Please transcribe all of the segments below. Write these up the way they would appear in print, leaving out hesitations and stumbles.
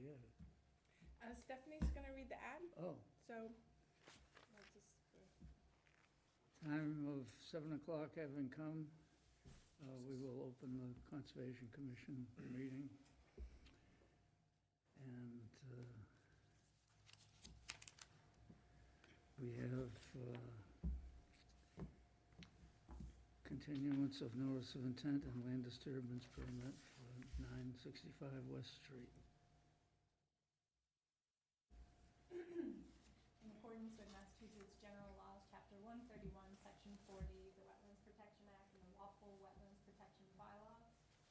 yeah. Stephanie's gonna read the ad, Oh, so I'll just, time of 7 o'clock having come, we will open the Conservation Commission meeting. And we have continuance of notice of intent and land disturbance permit for 965 West Street. In accordance with Massachusetts General Laws, Chapter 131, Section 40, the Wetlands Protection Act, and the Walpole Wetlands Protection Bylaw.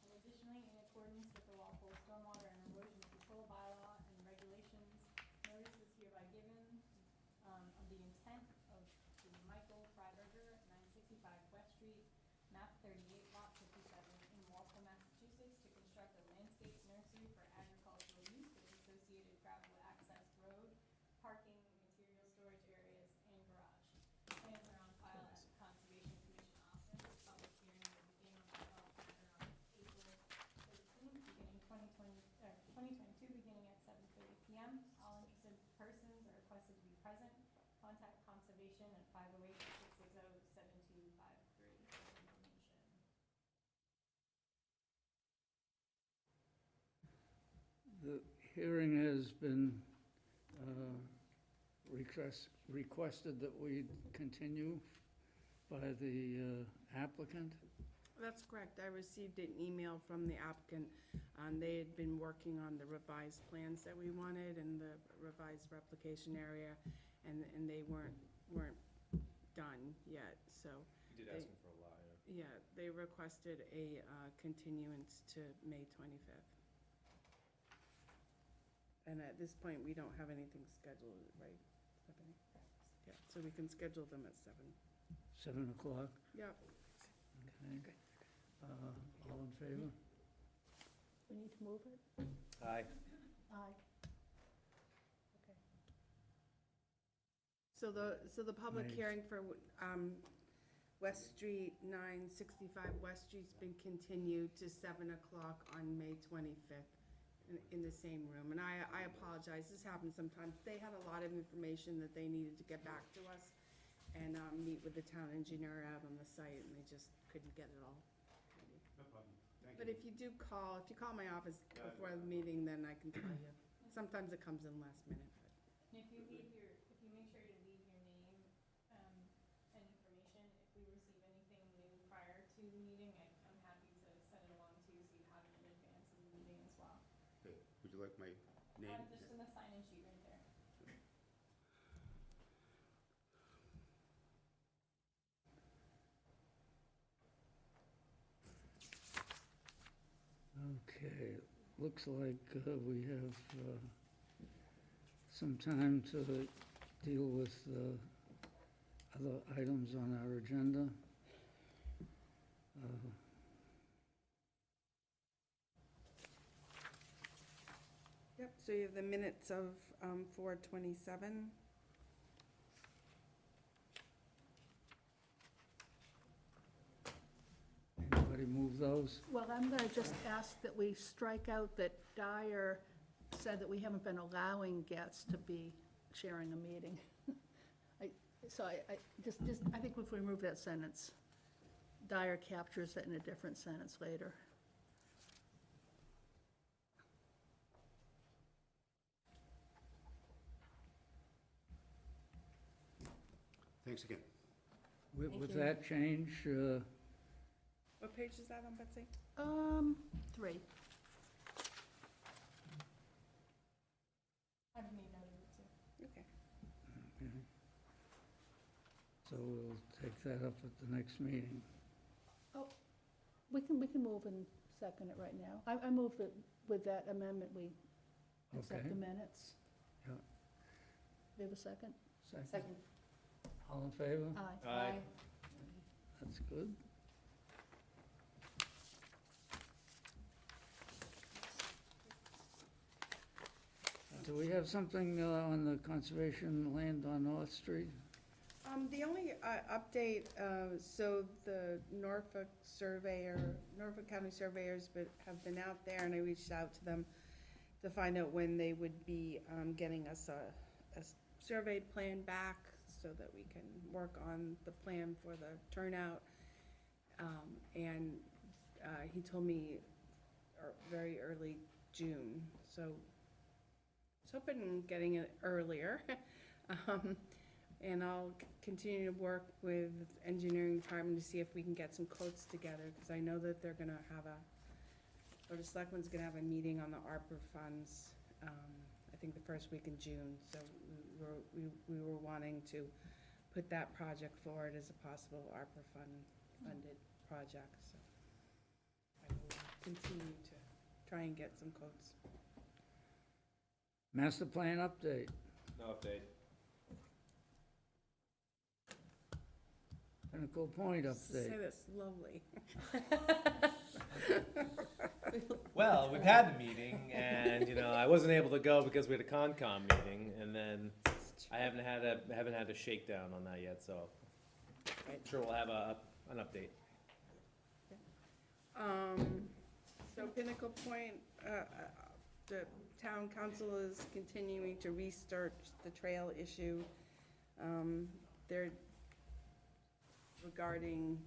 And additionally, in accordance with the Walpole Stonewater and Erosion Control Bylaw and regulations, notice is hereby given of the intent of the Michael Freiberger, 965 West Street, map 38, lot 57, in Walpole, Massachusetts, to construct a landscape nursery for agricultural use with associated gravel access road, parking, material storage areas, and garage. Plans are on file at the Conservation Commission office. Public hearing will begin on April 13th, beginning 2022, beginning at 7:30 p.m. All interested persons are requested to be present. Contact Conservation at 508-660-7253 for information. The hearing has been requested that we continue by the applicant. that's correct. I received an email from the applicant. They had been working on the revised plans that we wanted and the revised replication area, and they weren't done yet, so. You did ask him for a while. Yeah, they requested a continuance to May 25th. And at this point, we don't have anything scheduled, right, Stephanie? Yeah, so we can schedule them at 7. 7 o'clock, Yep. okay. All in favor? We need to move it? Aye. Aye. Okay. So the public May. hearing for West Street, 965 West Street's been continued to 7 o'clock on May 25th in the same room. And I apologize, this happens sometimes. They had a lot of information that they needed to get back to us and meet with the town engineer out on the site, and they just couldn't get it all. No problem. Thank But if you call my office before the meeting, then I can tell you. Sometimes it comes in last minute, but. And if you make sure to leave your name and information, if we receive anything new prior to the meeting, I'm happy to send it along to you so you have it in advance of the meeting as well. Okay. Would you like my name? Just in the sign-in sheet right there. Okay, looks like we have some time to deal with other items on our agenda. Yep, so you have the minutes of 4/27. Anybody move those? Well, I'm going to just ask that we strike out that Dyer said that we haven't been allowing guests to be sharing a meeting. I think if we remove that sentence, Dyer captures it in a different sentence later. Thanks again. With that change, What page is that on, Betsy? 3. I've made note of it too. Okay. okay. So we'll take that up at the next meeting. Oh, we can move and second it right now. I move that with that amendment, we accept Okay. the minutes. Yeah. Do you have a second? Second. All in favor? Aye. Aye. That's good. Do we have something on the conservation land on North Street? The only update, so the Norfolk County surveyors have been out there, and I reached out to them. to find out when they would be getting us a survey plan back so that we can work on the plan for the turnout. And he told me very early June, so I was hoping getting it earlier. And I'll continue to work with engineering department to see if we can get some quotes together, because I know that they're gonna have or the selectmen's gonna have a meeting on the ARPA funds, I think the first week in June, so we were wanting to put that project forward as a possible ARPA funded project, so I will continue to try and get some quotes. Master plan update. No update. Pinnacle Point Say update. this lovely. Well, we've had the meeting, and I wasn't able to go because we had a Concom meeting, and then I haven't had a shakedown on that yet. So I'm sure we'll have an update. So Pinnacle Point, the town council is continuing to research the trail issue. They're regarding,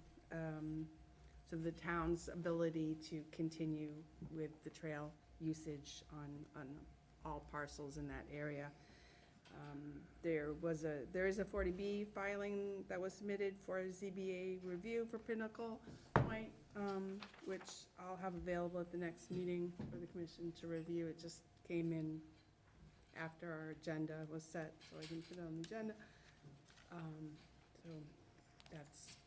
so the town's ability to continue with the trail usage on all parcels in that area. There is a 40B filing that was submitted for a ZBA review for Pinnacle Point, which I'll have available at the next meeting for the commission to review. It just came in after our agenda was set, so I didn't put it on the agenda. So that's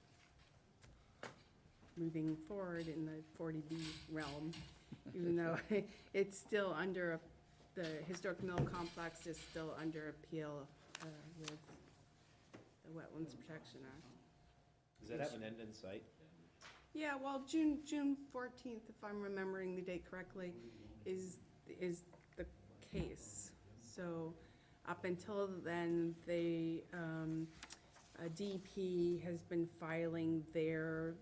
moving forward in the 40B realm, even though it's still under, the historic mill complex is still under appeal with the Wetlands Protection Act. Does that have an end in sight? Yeah, well, June 14th, if I'm remembering the date correctly, is the case. So up until then, DEP has been filing their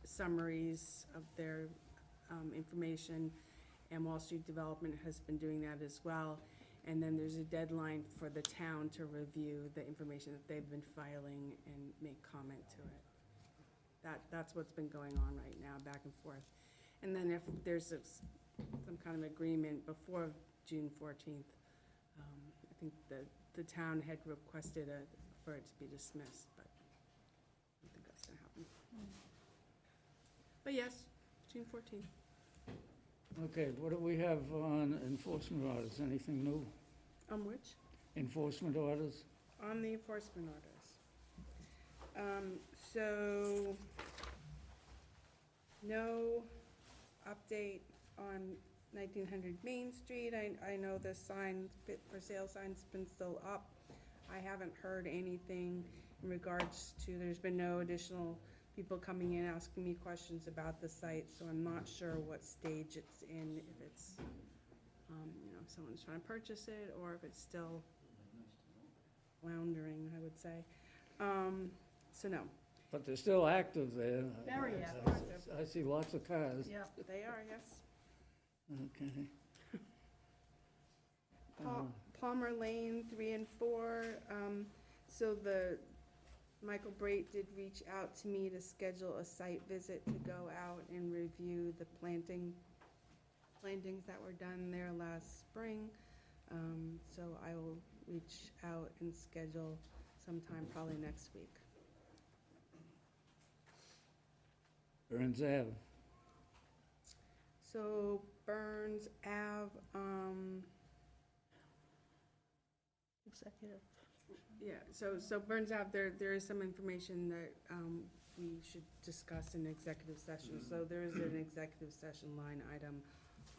summaries of their information, and Wall Street Development has been doing that as well. And then there's a deadline for the town to review the information that they've been filing and make comment to it. That's what's been going on right now, back and forth. And then if there's some kind of agreement before June 14th, I think the town had requested for it to be dismissed, but I don't think that's gonna happen. But yes, June 14th. Okay, what do we have on enforcement orders? Anything new? On which? Enforcement orders? On the enforcement orders. So, no update on 1900 Main Street. I know the sign, fit for sale sign's been still up. I haven't heard anything in regards to, there's been no additional people coming in asking me questions about the site, so I'm not sure what stage it's in, if it's, if someone's trying to purchase it, or if it's still floundering, I would say. So no, But they're still active there. Very I- active. I see lots of cars. Yeah. they are, yes. Okay. Palmer Lane 3 and 4, so Michael Brait did reach out to me to schedule a site visit to go out and review the plantings that were done there last spring. So I will reach out and schedule sometime probably next week. Burns Ave. So Burns Ave, Executive. yeah, so Burns Ave, there is some information that we should discuss in executive session. So there is an executive session line item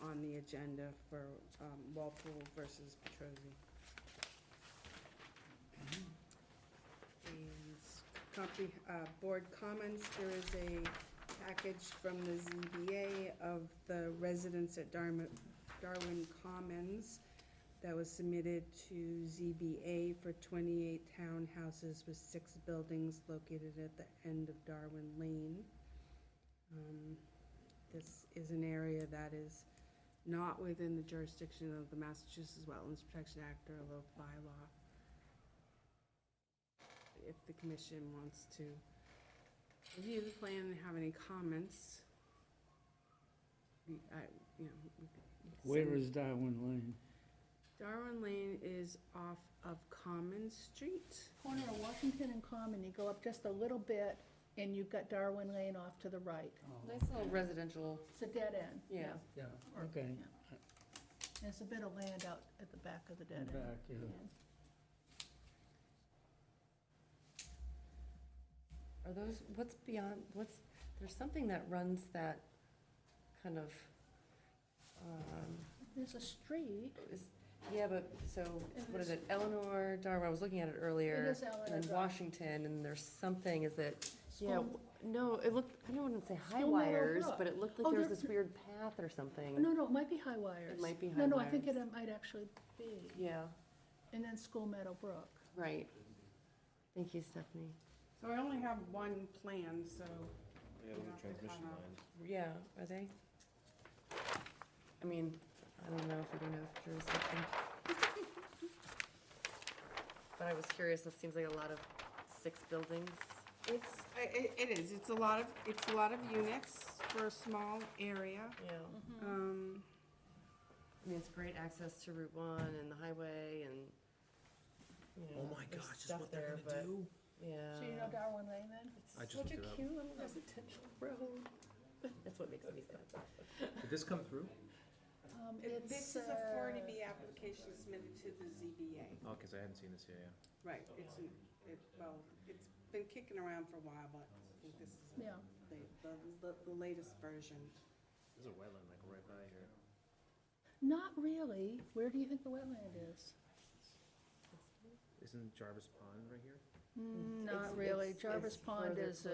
on the agenda for Walpole versus Petrosi. Board comments, there is a package from the ZBA of the residents at Darwin Commons that was submitted to ZBA for 28 townhouses with 6 buildings located at the end of Darwin Lane. This is an area that is not within the jurisdiction of the Massachusetts Wetlands Protection Act or a local bylaw. If the commission wants to review the plan and have any comments, we could Where send- is Darwin Lane? Darwin Lane is off of Common Street. Corner of Washington and Common, you go up just a little bit, and you've got Darwin Lane off to the right. Nice little residential, It's a dead end. yeah. Yeah, okay. There's a bit of land out at the back of the dead end. Back, yeah. Are those, what's beyond, there's something that runs that kind of, There's a street, yeah, but, so, what is it, Eleanor, Darwin, I was looking at it earlier. it is Eleanor And then Drive. Washington, and there's something, is it, yeah, School- no, it looked, I don't want to say high Stonewater wires, Brook. but it looked Oh, like there was there- this weird path or something. No, it might be High Wires. It might be No, High I think it Wires. might actually be. Yeah, And then School Meadow Brook. right. Thank you, Stephanie. So I only have one plan, so Yeah, those the are transmission kind of- lines. Yeah, are they? I mean, I don't know if we don't have jurisdiction. But I was curious, it seems like a lot of 6 buildings. it is, it's a lot of units for a small area. Yeah. I mean, it's great access to Route 1 and the highway and, you know, there's stuff there, but, yeah. So you know Darwin Lane then? I just Such looked a it up. cute little residential road. That's what makes me sad. Did this come through? This is a 40B application submitted to the ZBA. Oh, because I hadn't seen this here, yeah. Right, it's been kicking around for a while, but I think this is Yeah. the latest version. There's a wetland like right by here. Not really. Where do you think the wetland is? Isn't Jarvis Pond right here? Not really. Jarvis Pond is,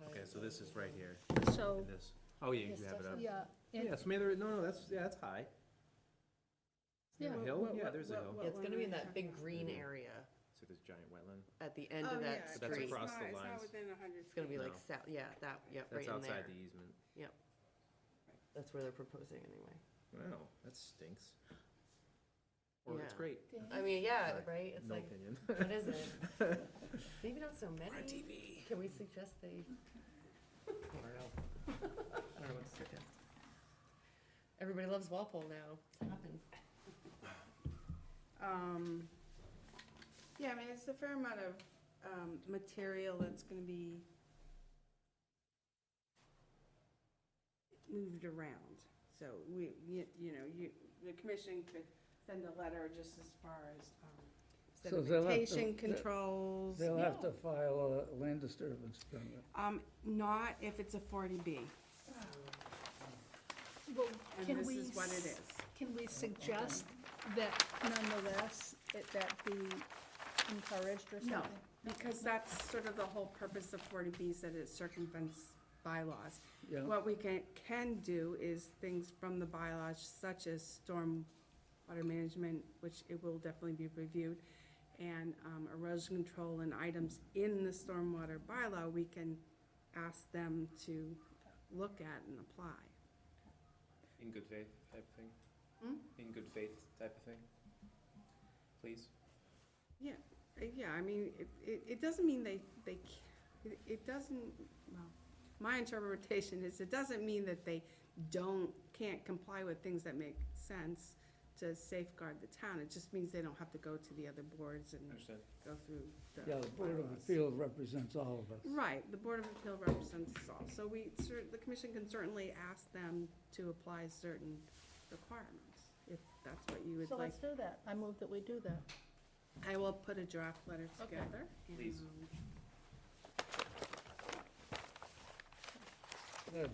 Okay, so this is right here. so, And this. Oh, yeah, you Yes, have it up. yeah. and- Yeah, so maybe there, no, that's high. Is there Yeah. a hill? Yeah, there's a hill. Yeah, it's gonna be in that big green area So this giant wetland. at the end Oh, of yeah, that it's That's street. across the It's lines. not within 100 It's gonna be like, No. yeah, that, yep, right That's in outside there. the easement. That's where they're proposing anyway. Wow, that stinks. Or it's Yeah. great, Dan? I mean, yeah, Sorry. right? It's no like, opinion. what is it? Maybe not so many. On TV. Can we suggest they? I don't know. I don't know what to suggest. Everybody loves Walpole now. What's happened? Yeah, I mean, it's a fair amount of material that's gonna be moved around. So the commission could send a letter just as far as So they'll have to- sedimentation controls. They'll have to file a land disturbance permit. Not if it's a 40B, Well, and can this we, is what it is. can we suggest that nonetheless, that be encouraged or something? No, because that's sort of the whole purpose of 40Bs, that it circumvents bylaws. Yeah, What we can do is things from the bylaws such as stormwater management, which it will definitely be reviewed, and erosion control and items in the stormwater bylaw, we can ask them to look at and apply. In good faith type of thing? Hmm? In good faith type of thing? Please? Yeah, I mean, it doesn't mean it doesn't, well, my interpretation is it doesn't mean that they can't comply with things that make sense to safeguard the town. It just means they don't have to go to the other boards and Understand. go through the yeah, the Board of bylaws. Appeals represents all of us. Right, the Board of Appeal represents us all, so the commission can certainly ask them to apply certain requirements, if that's what you would So like. let's do that. I move that we do that. I will put a draft letter Okay. together. and, Please.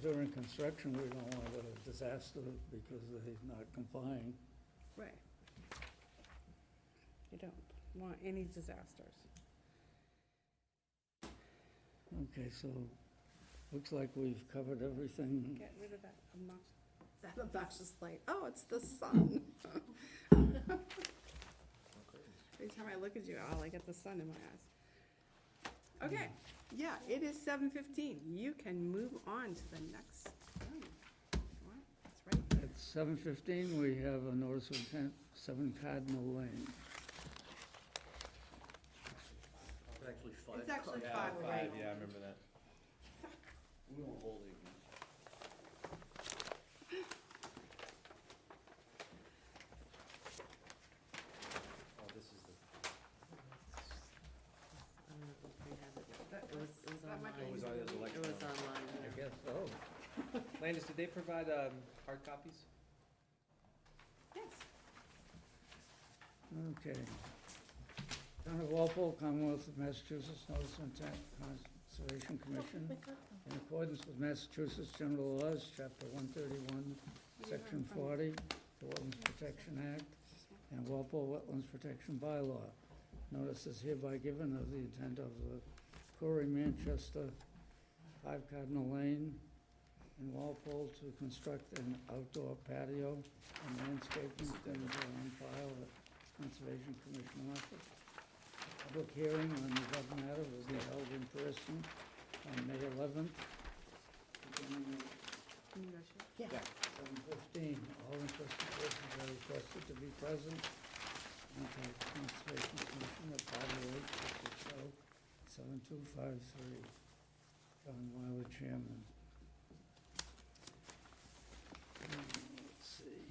During construction, we don't want a disaster because they're not complying. Right. You don't want any disasters. Okay, so, looks like we've covered everything. Get rid of that obnoxious light. Oh, it's the sun. Every time I look at you, I get the sun in my eyes. Okay, yeah, it is 7:15. You can move on to the next. What? That's right. It's 7:15, we have a notice of intent, 7 Cardinal Lane. Actually, It's actually Yeah, 5, right? yeah, I remember that. We won't hold it against Oh, this is the, I don't know if we have it yet. It was That might online. it was on his It election. was online, I yeah. guess so. Landis, did they provide, hard copies? Yes. Okay. Town of Walpole, Commonwealth of Massachusetts, notice of intent, Conservation Commission. In accordance with Massachusetts General Laws, Chapter 131, Section 40, the Wetlands Protection Act, and Walpole Wetlands Protection Bylaw. Notice is hereby given of the intent of the Corey Manchester, 5 Cardinal Lane, in Walpole to construct an outdoor patio and landscaping things are on file at Conservation Commission office. Public hearing on the above matter will be held in person on May 11th, beginning at Can you guys share? Yeah. 7:15. All interested persons are requested to be present. Contact Conservation Commission at 508-660-7253. John Wiley, Chairman. Let's see.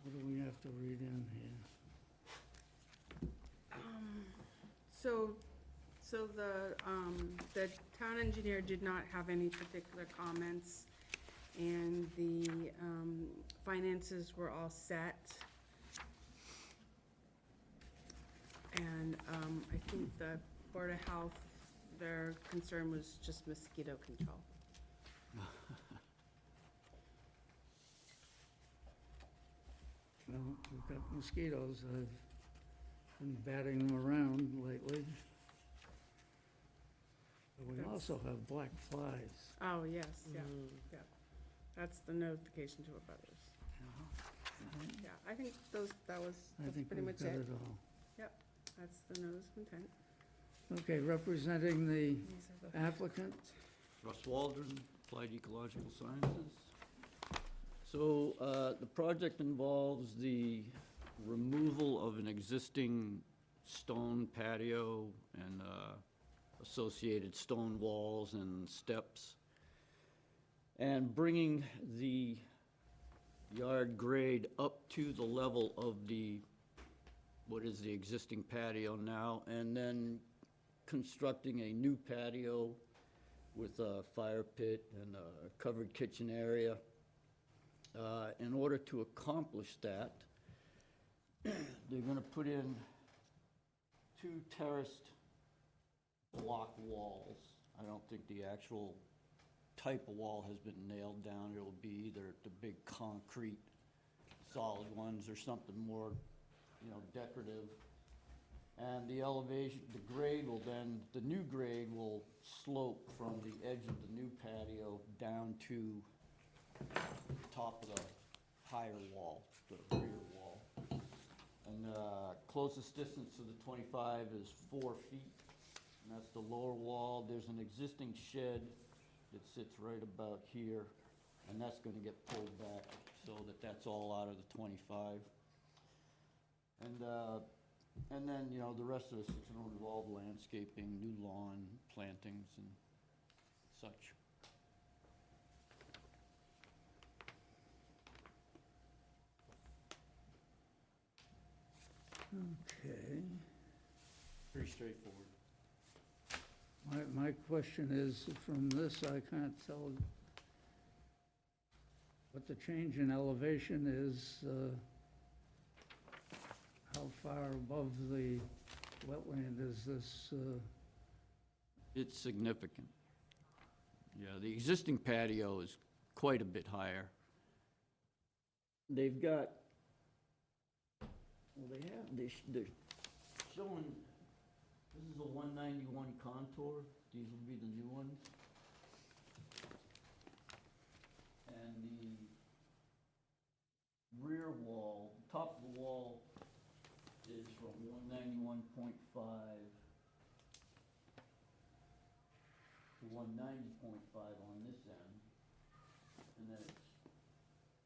What do we have to read in here? So the town engineer did not have any particular comments, and the finances were all set. And I think the Board of Health, their concern was just mosquito control. Well, we've got mosquitoes. I've been batting them around lately. But we That's- also have black flies. Oh, yes, yeah, Mm. yeah. That's the notification to abutters. Yeah, I think I that's think pretty we've much got it. it all. That's the notice of intent. Okay, representing the These are the- applicant, Russ Waldron, Applied Ecological Sciences. So, the project involves the removal of an existing stone patio and, associated stone walls and steps, and bringing the yard grade up to the level of what is the existing patio now, and then constructing a new patio with a fire pit and a covered kitchen area. In order to accomplish that, they're gonna put in 2 terraced block walls. I don't think the actual type of wall has been nailed down. It'll be either the big concrete solid ones or something more, decorative. And the elevation, the grade will then, the new grade will slope from the edge of the new patio down to the top of the higher wall, the rear wall. And closest distance to the 25 is 4 feet, and that's the lower wall. There's an existing shed that sits right about here, and that's gonna get pulled back so that that's all out of the 25. And then, the rest of it's gonna involve landscaping, new lawn, plantings and such. okay. Pretty straightforward. My question is, from this, I can't tell what the change in elevation is, how far above the wetland is this, It's significant. Yeah, the existing patio is quite a bit higher. They've got, well, they're showing, this is a 191 contour, these will be the new ones. And the rear wall, top of the wall is from 191.5 to 190.5 on this end. And then it's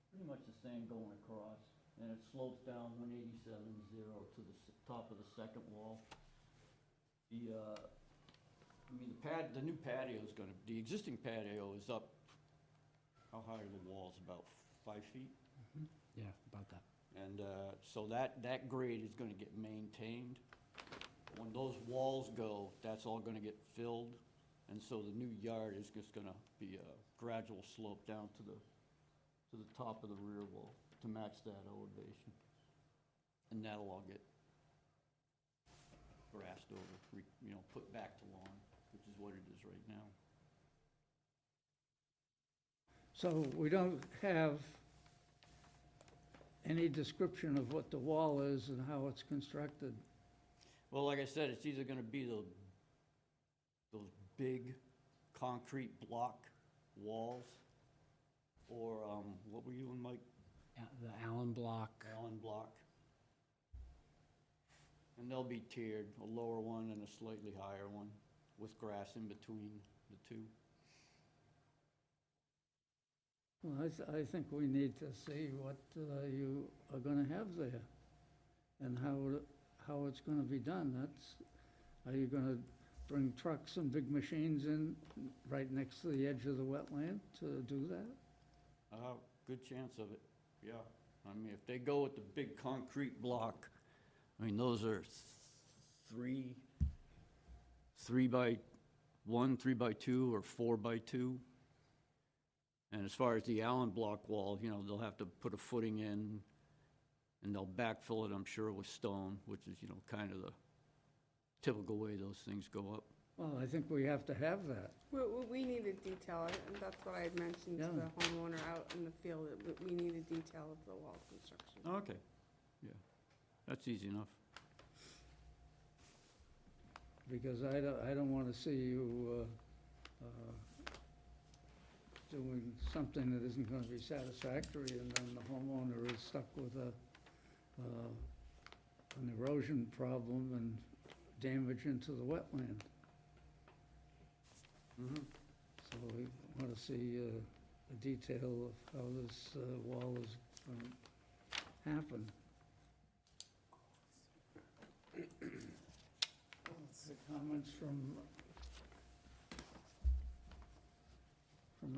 pretty much the same going across. And it slopes down 187.0 to the top of the second wall. The new patio is gonna, the existing patio is up, how high are the walls, about 5 feet? Yeah, about that. And so that grade is gonna get maintained. When those walls go, that's all gonna get filled, and so the new yard is just gonna be a gradual slope down to the top of the rear wall to match that elevation. And that'll all get grassed over, put back to lawn, which is what it is right now. So we don't have any description of what the wall is and how it's constructed. Well, like I said, it's either gonna be those big concrete block walls, or, what were you and Mike? The Allen block. Allen block. And they'll be tiered, a lower one and a slightly higher one, with grass in between the two. Well, I think we need to see what you are gonna have there and how it's gonna be done. Are you gonna bring trucks and big machines in right next to the edge of the wetland to do that? Good chance of it, yeah. I mean, if they go with the big concrete block, I mean, those are 3 by 1, 3 by 2, or 4 by 2. And as far as the Allen block wall, they'll have to put a footing in, and they'll backfill it, I'm sure, with stone, which is, kind of the typical way those things go up. Well, I think we have to have that. We need a detail, and that's what I had mentioned to Yeah. the homeowner out in the field, that we need a detail of the wall construction. Okay, yeah, that's easy enough. Because I don't want to see you doing something that isn't going to be satisfactory, and then the homeowner is stuck with an erosion problem and damage into the wetland. Mm-hmm. So we want to see a detail of how this wall is going to happen. The comments from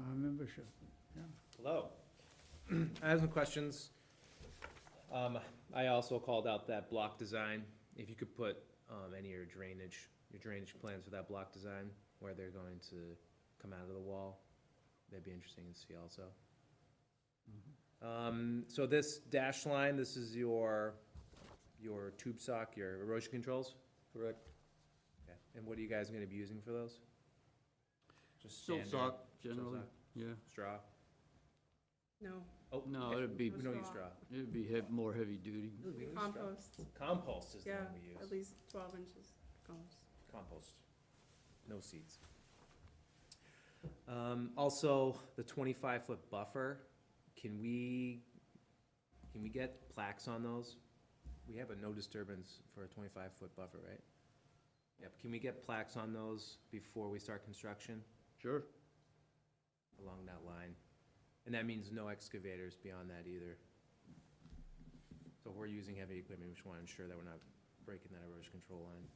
our membership, yeah. Hello. I have some questions. I also called out that block design. If you could put any of your drainage plans for that block design, where they're going to come out of the wall, that'd be interesting to see also. So this dash line, this is your tube sock, your erosion controls? Correct. Okay. And what are you guys gonna be using for those? Just Silt standard sock, generally, sock? yeah. Straw? No, Oh, No, okay. it'd be, We don't use straw. it'd be more heavy duty. we compost, Compost is the yeah, one we use. at least 12 inches compost. Compost, no seeds. Also, the 25-foot buffer, can we get plaques on those? We have a no disturbance for a 25-foot buffer, right? Yep, can we get plaques on those before we start construction Sure. along that line? And that means no excavators beyond that either. So if we're using heavy equipment, we just want to ensure that we're not breaking that erosion control line.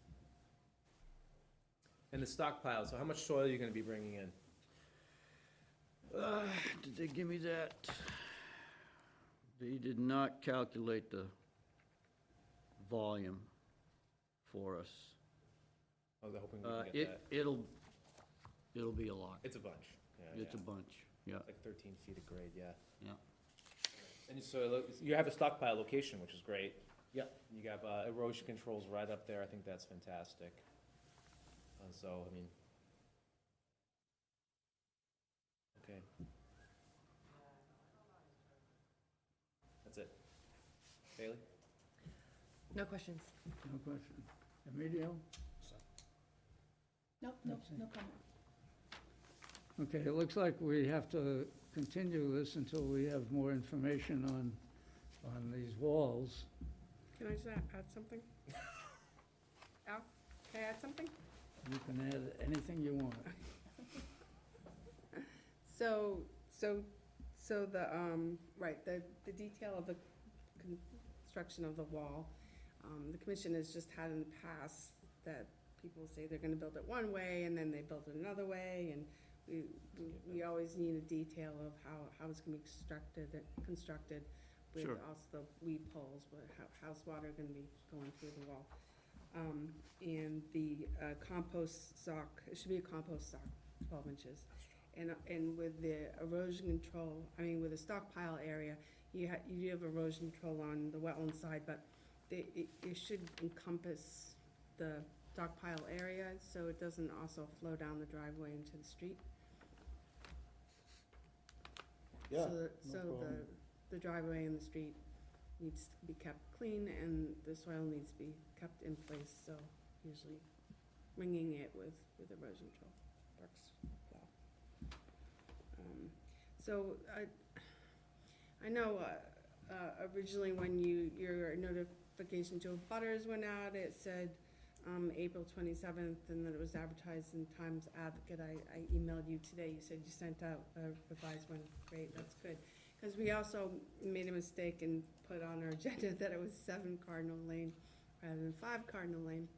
And the stockpile, so how much soil are you gonna be bringing in? Did they give me that? They did not calculate the volume for us. I was hoping we could get that. It'll be a lot. It's a bunch. Yeah, It's a bunch, yeah. It's like 13 feet of grade, yeah. Yeah. And so you have a stockpile location, which is great. Yeah. You got erosion controls right up there. I think that's fantastic. So, I mean, okay. That's it. Bailey? No questions. No question. Emilio? No comment. Okay, it looks like we have to continue this until we have more information on these walls. Can I just add something? Al, can I add something? You can add anything you want. So the, right, the detail of the construction of the wall, the commission has just had in the past that people say they're gonna build it one way and then they build it another way, and we always need a detail of how it's gonna be constructed with Sure. also the weed poles, how's water gonna be going through the wall. And the compost sock, it should be a compost sock, 12 inches. And with the erosion control, I mean, with the stockpile area, you have erosion control on the wetland side, but it should encompass the stockpile area, so it doesn't also flow down the driveway into the street. Yeah, So the driveway and the street needs to be kept clean, and the soil needs to be kept in place, so usually ringing it with erosion control works well. So I know originally when your notification to butters went out, it said April 27th, and that it was advertised in Times Advocate. I emailed you today, you said you sent out a revised one. Great, that's good. Because we also made a mistake and put on our agenda that it was 7 Cardinal Lane rather than 5 Cardinal Lane.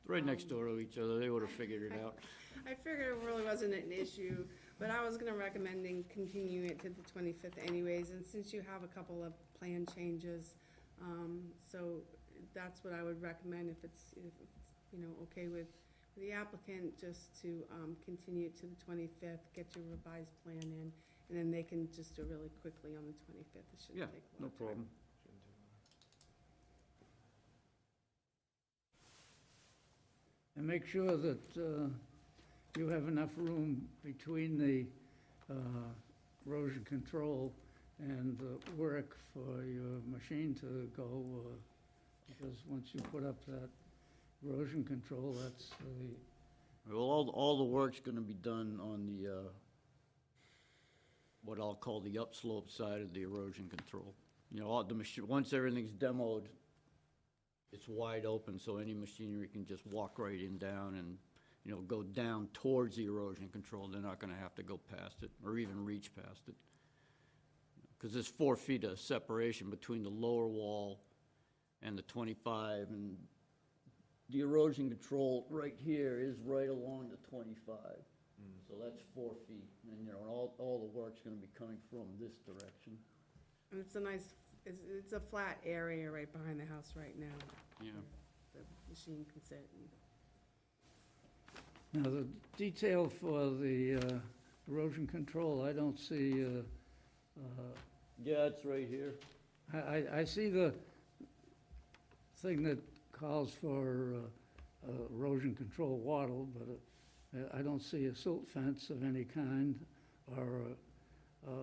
Right next door to each other, they would have figured it out. I figured it really wasn't an issue, but I was gonna recommend continuing it to the 25th anyways, and since you have a couple of plan changes, so that's what I would recommend if it's okay with the applicant, just to continue it to the 25th, get your revised plan in, and then they can just do it really quickly on the 25th. It Yeah, shouldn't take a no long time. problem. And make sure that you have enough room between the erosion control and the work for your machine to go, because once you put up that erosion control, that's the, Well, all the work's gonna be done on the, what I'll call the upslope side of the erosion control. You know, all the once everything's demoed, it's wide open, so any machinery can just walk right in down and, go down towards the erosion control. They're not gonna have to go past it, or even reach past it. Because there's 4 feet of separation between the lower wall and the 25, and the erosion control right here is right along the 25. So that's 4 feet, and, all the work's gonna be coming from this direction. And it's a nice, it's a flat area right behind the house right now. Yeah. The machine can sit and. now the detail for the erosion control, I don't see, Yeah, it's right here. I see the thing that calls for erosion control wattle, but I don't see a silt fence of any kind, or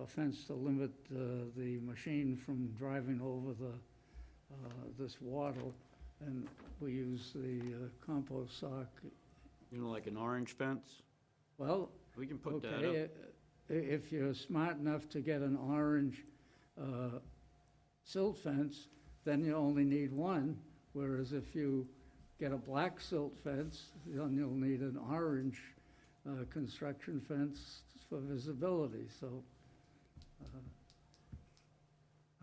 a fence to limit the machine from driving over this wattle. And we use the compost sock. Like an orange fence? Well, We can put that up. okay, if you're smart enough to get an orange silt fence, then you only need one, whereas if you get a black silt fence, then you'll need an orange construction fence for visibility. So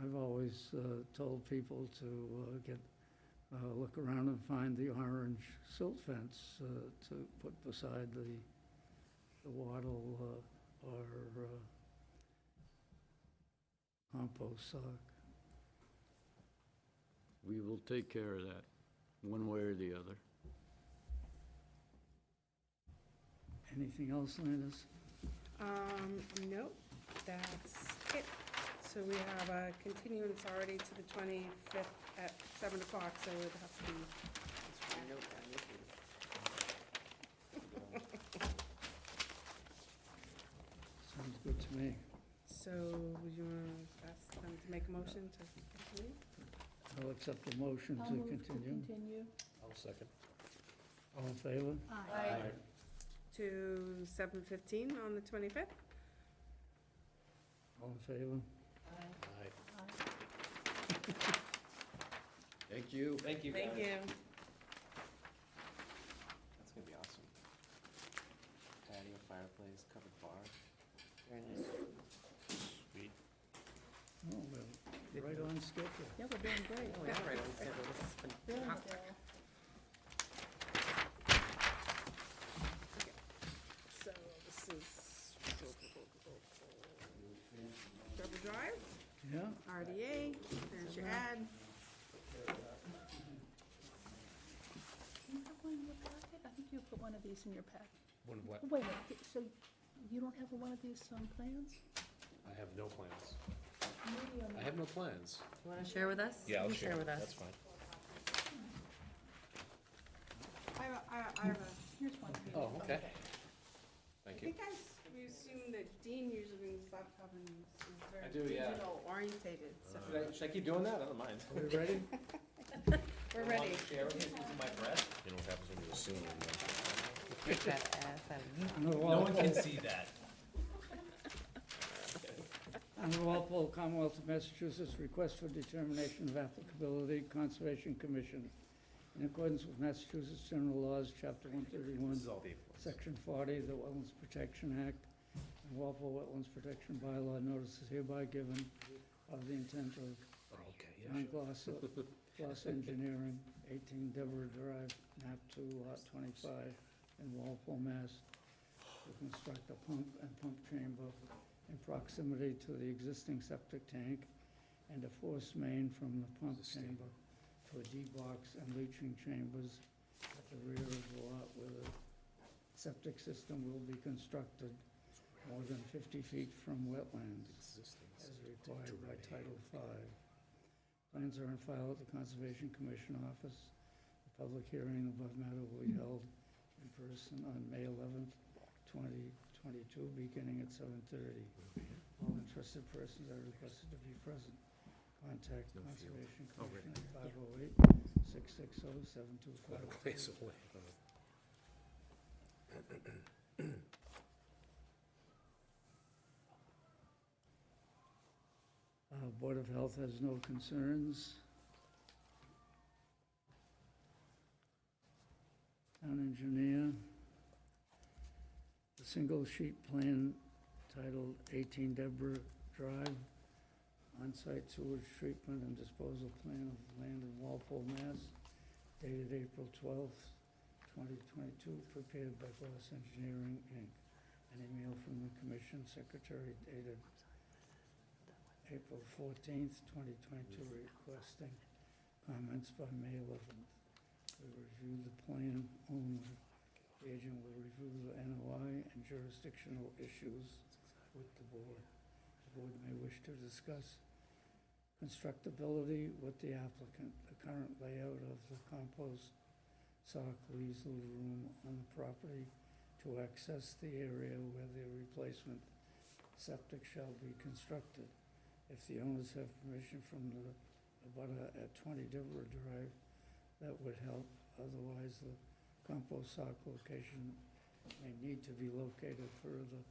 I've always told people to look around and find the orange silt fence to put beside the wattle or compost sock. We will take care of that, one way or the other. Anything else, Landis? Nope, that's it. So we have a continuance already to the 25th at 7 o'clock, so it has to be, let's try and note that, Sounds good to me. So would you want to ask them to make a motion to continue? I'll accept the motion I'll to move to continue. continue. I'll second. All in favor? Aye. To 7:15 on the 25th? All in favor? Aye. Thank you. Thank you, guys. Thank you. That's gonna be awesome. Patio, fireplace, covered bar. Very nice. Sweet. Oh, we're right on schedule. Yeah, we're doing great. Oh, we are right on schedule. This has been Really, fantastic. Daryl. So this is Trevor Drive, Yeah, RDA, there's your ad. Do you have one in your packet? I think you put one of these in your packet. One of what? Wait a minute, so you don't have one of these plans? I have no plans. Maybe on I have no plans. You wanna share with us? Yeah, I'll You share. with us. That's fine. I have a, Here's one. for you. Oh, okay. Thank I you. think we assume that Dean usually brings laptop and is I very do, yeah. digital orientated, so. Should I keep doing that? I don't mind. are we ready? We're ready. Share with me using my breath? You know what happens when you assume. Get that ass out of you. Under No one Walpole- can see that. Under Walpole, Commonwealth of Massachusetts, request for determination of applicability, Conservation Commission. In accordance with Massachusetts General Laws, Chapter 131, This is all Dave. Section 40, the Wetlands Protection Act, and Walpole Wetlands Protection Bylaw, notice is hereby given of the intent of Okay, John Gloss Engineering, 18 Deborah Drive, map 2, lot 25, in Walpole, Mass, to construct a pump and pump chamber in proximity to the existing septic tank and a force main from the pump chamber to a D-box and leaching chambers at the rear of the lot where the septic system will be constructed more than 50 feet from wetlands, as required by Title V. Plans are on file at the Conservation Commission office. The public hearing above matter will be held in person on May 11th, 2022, beginning at 7:30. All interested persons are requested to be present. Contact Conservation Commission at 508-660-7253. Ways away. Board of Health has no concerns. Town engineer. The single sheet plan titled 18 Deborah Drive, on-site sewage treatment and disposal plan of land in Walpole, Mass, dated April 12th, 2022, prepared by Gloss Engineering, Inc. An email from the commission secretary dated April 14th, 2022, requesting comments by May 11th. We reviewed the plan only. The agent will review the NOI and jurisdictional issues with the board. The board may wish to discuss constructability with the applicant, the current layout of the compost sock weasel room on the property to access the area where the replacement septic shall be constructed. If the owners have permission from the abutter at 20 Deborah Drive, that would help. Otherwise, the compost sock location may need to be located further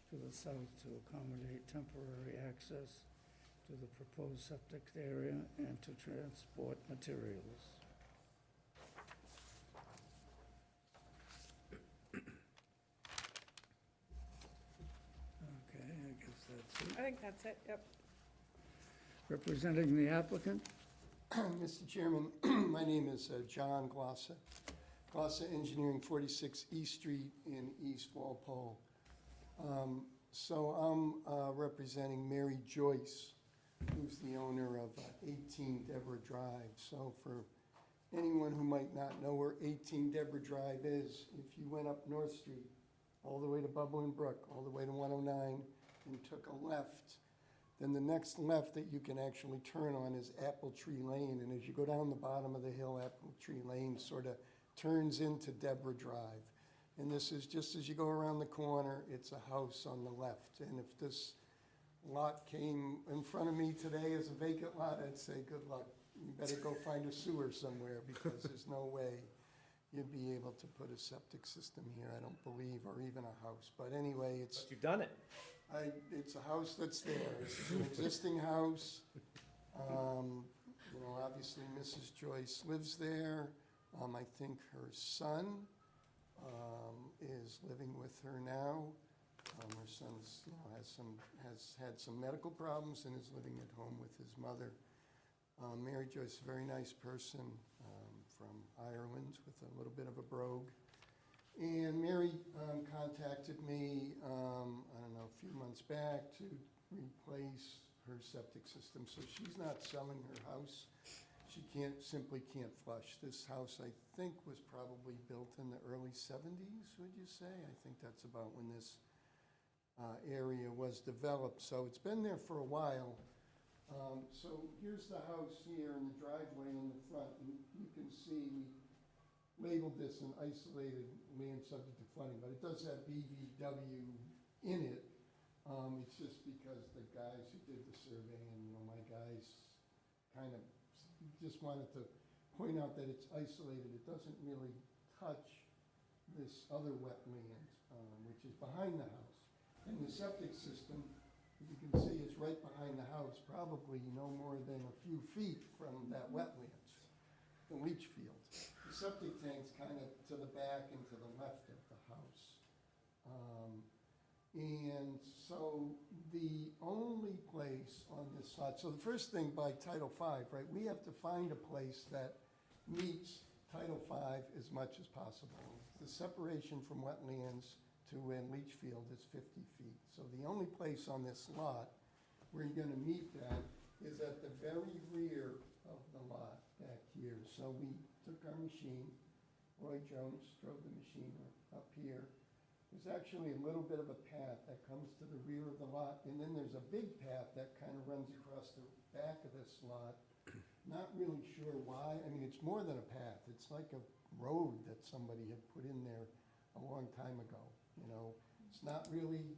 to the south to accommodate temporary access to the proposed septic area and to transport materials. Okay, I guess that's it. I think that's it, yep. Representing the applicant, Mr. Chairman, my name is John Glossa. Glossa Engineering, 46 East Street in East Walpole. So I'm representing Mary Joyce, who's the owner of 18 Deborah Drive. So for anyone who might not know where 18 Deborah Drive is, if you went up North Street, all the way to Bubbling Brook, all the way to 109, and took a left, then the next left that you can actually turn on is Apple Tree Lane. And as you go down the bottom of the hill, Apple Tree Lane sort of turns into Deborah Drive. And this is just as you go around the corner, it's a house on the left. And if this lot came in front of me today as a vacant lot, I'd say, good luck. You better go find a sewer somewhere, because there's no way you'd be able to put a septic system here, I don't believe, or even a house. But anyway, it's, But you've done it. it's a house that's there. It's an existing house. You know, obviously Mrs. Joyce lives there. I think her son is living with her now. Her son's, you know, has had some medical problems and is living at home with his mother. Mary Joyce is a very nice person from Ireland with a little bit of a brogue. And Mary contacted me, I don't know, a few months back to replace her septic system. So she's not selling her house. She simply can't flush. This house, I think, was probably built in the early 70s, would you say? I think that's about when this area was developed. So it's been there for a while. So here's the house here and the driveway in the front. And you can see we labeled this an isolated land subject to flooding, but it does have BVW in it. It's just because the guys who did the survey and, you know, my guys kind of just wanted to point out that it's isolated. It doesn't really touch this other wetland, which is behind the house. And the septic system, as you can see, is right behind the house, probably no more than a few feet from that wetlands, the leach field. The septic tank's kind of to the back and to the left of the house. And so the only place on this lot, so the first thing by Title V, right, we have to find a place that meets Title V as much as possible. The separation from wetlands to a leach field is 50 feet. So the only place on this lot where you're gonna meet that is at the very rear of the lot back here. So we took our machine, Roy Jones drove the machine up here. There's actually a little bit of a path that comes to the rear of the lot, and then there's a big path that kind of runs across the back of this lot. Not really sure why. I mean, it's more than a path. It's like a road that somebody had put in there a long time ago, you know. It's not really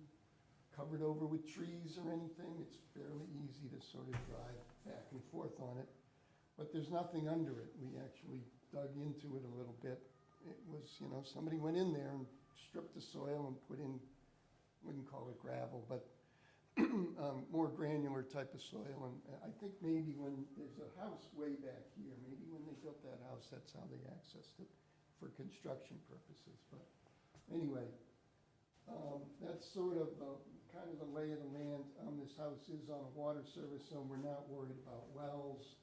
covered over with trees or anything. It's fairly easy to sort of drive back and forth on it, but there's nothing under it. We actually dug into it a little bit. It was, you know, somebody went in there and stripped the soil and put in, wouldn't call it gravel, but more granular type of soil. And I think maybe when there's a house way back here, maybe when they built that house, that's how they accessed it for construction purposes. But anyway, that's sort of kind of the lay of the land. This house is on a water service, so we're not worried about wells.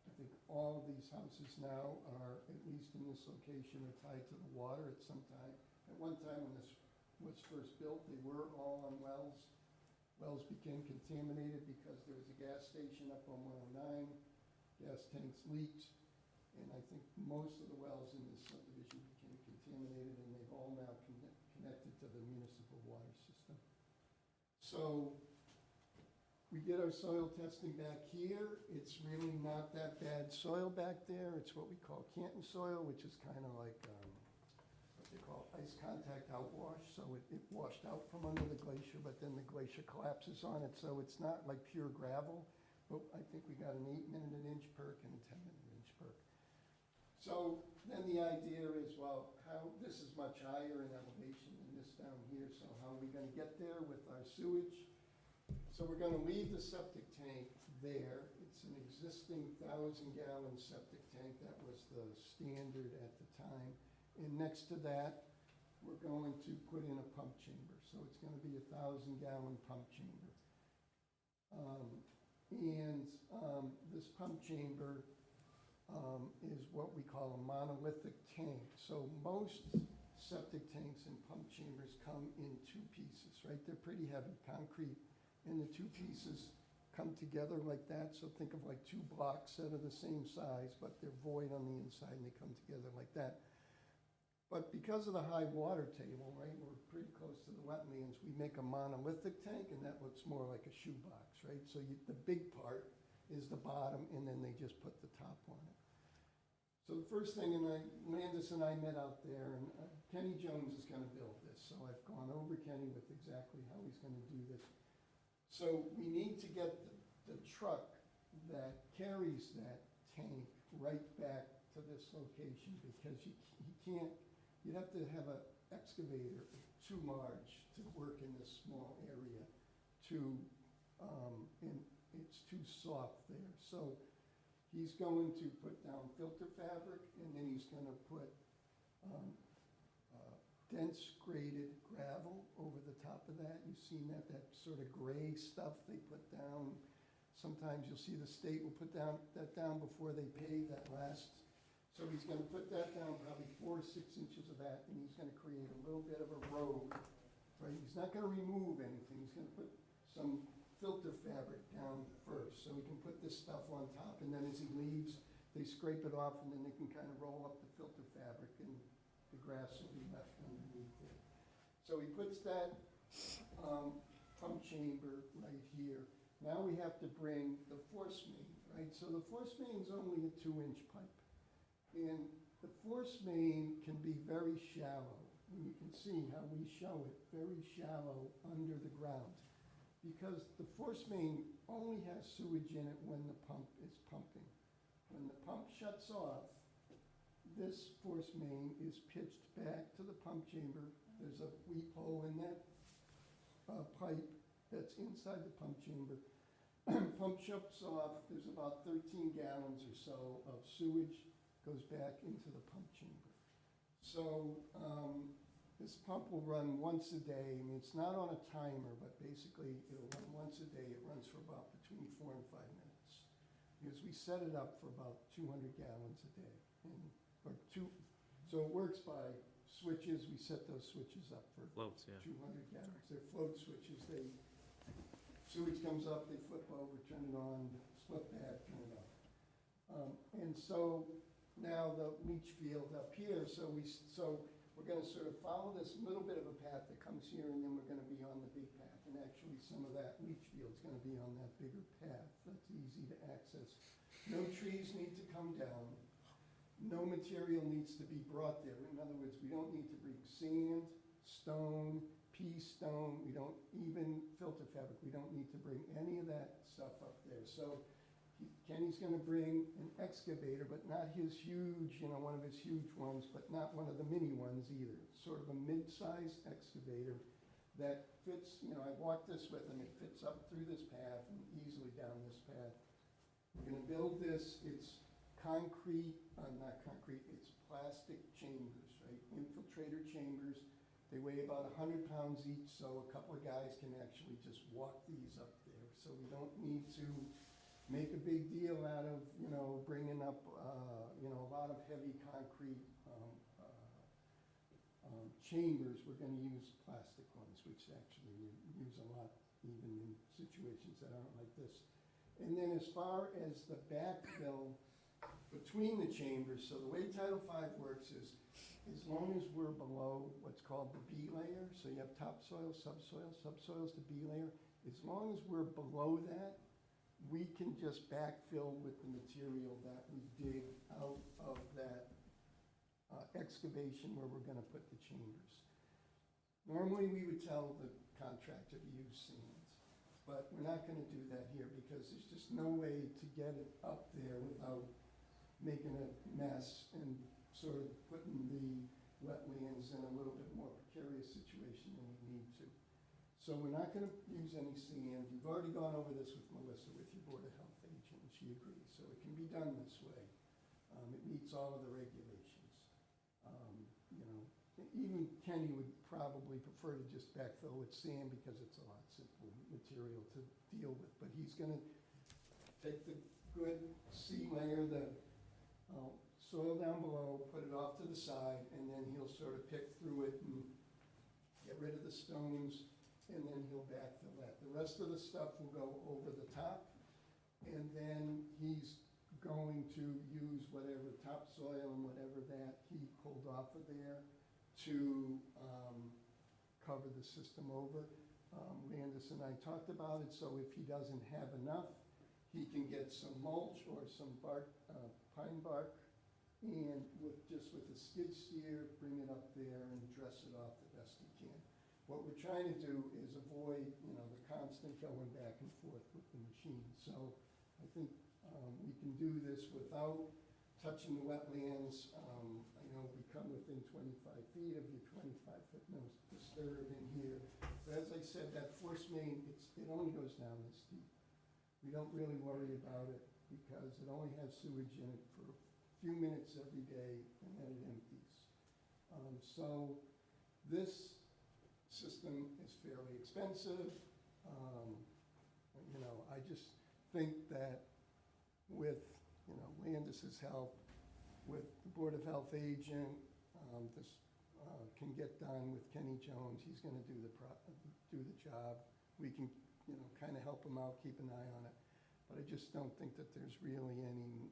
I think all of these houses now are, at least in this location, are tied to the water at some time. At one time when this was first built, they were all on wells. Wells became contaminated because there was a gas station up on 109. Gas tanks leaked, and I think most of the wells in this subdivision became contaminated, and they've all now connected to the municipal water system. So we get our soil testing back here. It's really not that bad soil back there. It's what we call Canton soil, which is kind of like what they call ice contact outwash. So it washed out from under the glacier, but then the glacier collapses on it. So it's not like pure gravel, but I think we got an 8-minute an inch perk and a 10-minute inch perk. So then the idea is, well, how this is much higher in elevation than this down here. So how are we going to get there with our sewage? So we're going to leave the septic tank there. It's an existing 1,000-gallon septic tank. That was the standard at the time. And next to that, we're going to put in a pump chamber. So it's going to be a 1,000-gallon pump chamber. This pump chamber is what we call a monolithic tank. So most septic tanks and pump chambers come in two pieces, right? They're pretty heavy, concrete. And the two pieces come together like that. So think of like two blocks that are the same size, but they're void on the inside and they come together like that. But because of the high water table, right, we're pretty close to the wetlands, we make a monolithic tank, and that looks more like a shoebox, right? So the big part is the bottom, and then they just put the top on it. So the first thing, and Landis and I met out there, and Kenny Jones is going to build this. So I've gone over Kenny with exactly how he's going to do this. So we need to get the truck that carries that tank right back to this location, because he can't, you'd have to have an excavator too large to work in this small area to, and it's too soft there. So he's going to put down filter fabric, and then he's gonna put dense graded gravel over the top of that. You've seen that sort of gray stuff they put down. Sometimes you'll see the state will put that down before they pave that last. So he's gonna put that down, probably 4 to 6 inches of that, and he's gonna create a little bit of a road, right? He's not gonna remove anything. He's gonna put some filter fabric down first, so he can put this stuff on top, and then as he leaves, they scrape it off, and then they can kind of roll up the filter fabric, and the grass will be left underneath it. So he puts that pump chamber right here. Now we have to bring the force main, right? So the force main is only a 2-inch pipe. And the force main can be very shallow. And you can see how we show it, very shallow under the ground. Because the force main only has sewage in it when the pump is pumping. When the pump shuts off, this force main is pitched back to the pump chamber. There's a weep hole in that pipe that's inside the pump chamber. Pump shuts off, there's about 13 gallons or so of sewage goes back into the pump chamber. So this pump will run once a day. I mean, it's not on a timer, but basically it'll run once a day. It runs for about between 4 and 5 minutes. Because we set it up for about 200 gallons a day. So it works by switches. We set those switches up for Floats, yeah. 200 gallons. They're float switches. Sewage comes up, they flip over, turn it on, flip back, turn it off. And so now the leach field up here, so we're gonna sort of follow this little bit of a path that comes here, and then we're gonna be on the big path. And actually, some of that leach field's gonna be on that bigger path. That's easy to access. No trees need to come down. No material needs to be brought there. In other words, we don't need to bring sand, stone, pea stone, we don't even filter fabric. We don't need to bring any of that stuff up there. So Kenny's gonna bring an excavator, but not his huge, one of his huge ones, but not one of the mini ones either. Sort of a mid-sized excavator that fits, I walked this with him, it fits up through this path and easily down this path. We're gonna build this, it's concrete, not concrete, it's plastic chambers, right? Infiltrator chambers. They weigh about 100 pounds each, so a couple of guys can actually just walk these up there. So we don't need to make a big deal out of, bringing up, a lot of heavy concrete chambers. We're gonna use plastic ones, which actually we use a lot even in situations that aren't like this. And then as far as the backfill between the chambers, so the way Title V works is, as long as we're below what's called the B layer, so you have topsoil, subsoils to B layer, as long as we're below that, we can just backfill with the material that we dig out of that excavation where we're gonna put the chambers. Normally, we would tell the contractor to use sand, but we're not gonna do that here because there's just no way to get it up there without making a mess and sort of putting the wetlands in a little bit more precarious situation than we need to. So we're not gonna use any sand. You've already gone over this with Melissa, with your Board of Health agent, and she agrees. So it can be done this way. It meets all of the regulations. Even Kenny would probably prefer to just backfill with sand because it's a lot simpler material to deal with. But he's gonna take the good C layer, the soil down below, put it off to the side, and then he'll sort of pick through it and get rid of the stones, and then he'll backfill that. The rest of the stuff will go over the top, and then he's going to use whatever topsoil and whatever that he pulled off of there to cover the system over. Landis and I talked about it, so if he doesn't have enough, he can get some mulch or some bark, pine bark, and with a skid steer, bring it up there and dress it off the best he can. What we're trying to do is avoid, the constant going back and forth with the machine. So I think we can do this without touching the wetlands. I know we come within 25 feet of your 25-foot no disturb in here. But as I said, that force main, it only goes down this deep. we don't really worry about it because it only has sewage in it for a few minutes every day and then it empties. So this system is fairly expensive. You know, I just think that with, you know, Landis's help, with the Board of Health agent, this can get done with Kenny Jones. He's gonna do the job. We can, you know, kind of help him out, keep an eye on it. But I just don't think that there's really any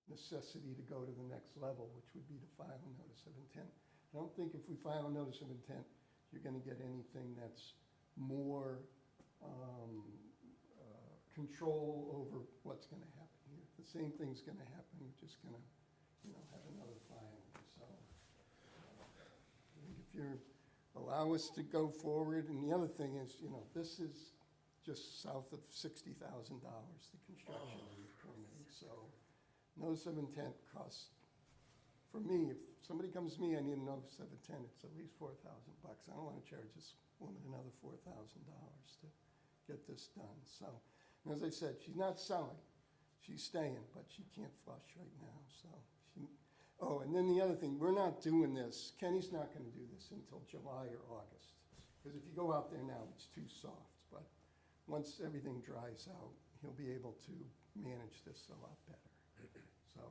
necessity to go to the next level, which would be to file a notice of intent. I don't think if we file a notice of intent, you're gonna get anything that's more control over what's gonna happen here. The same thing's gonna happen, we're just gonna, you know, have another filing, so. I think if you allow us to go forward, and the other thing is, you know, this is just south of $60,000, the construction and the permitting, so notice of intent costs, for me, if somebody comes to me, I need a notice of intent, it's at least $4,000. I don't wanna charge this woman another $4,000 to get this done, so. And as I said, she's not selling, she's staying, but she can't flush right now, so. Oh, and then the other thing, we're not doing this, Kenny's not gonna do this until July or August. Because if you go out there now, it's too soft, but once everything dries out, he'll be able to manage this a lot better, so.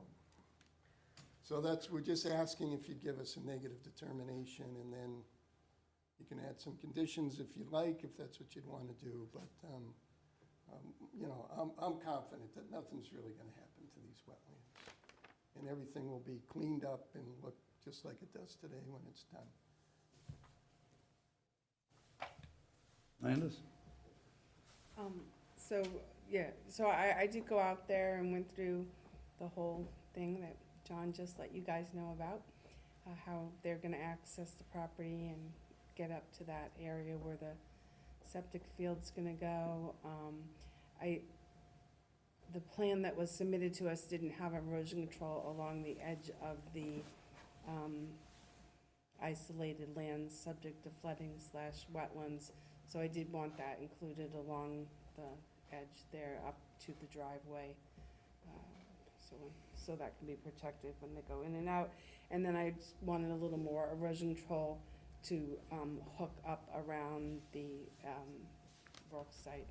So that's, we're just asking if you'd give us a negative determination, and then you can add some conditions if you'd like, if that's what you'd want to do, but, you know, I'm confident that nothing's really gonna happen to these wetlands. And everything will be cleaned up and look just like it does today when it's done. Landis? So, yeah, so I did go out there and went through the whole thing that John just let you guys know about, how they're gonna access the property and get up to that area where the septic field's gonna go. The plan that was submitted to us didn't have erosion control along the edge of the isolated lands subject to flooding / wetlands. So I did want that included along the edge there up to the driveway. So that can be protected when they go in and out. And then I just wanted a little more erosion control to hook up around the work site.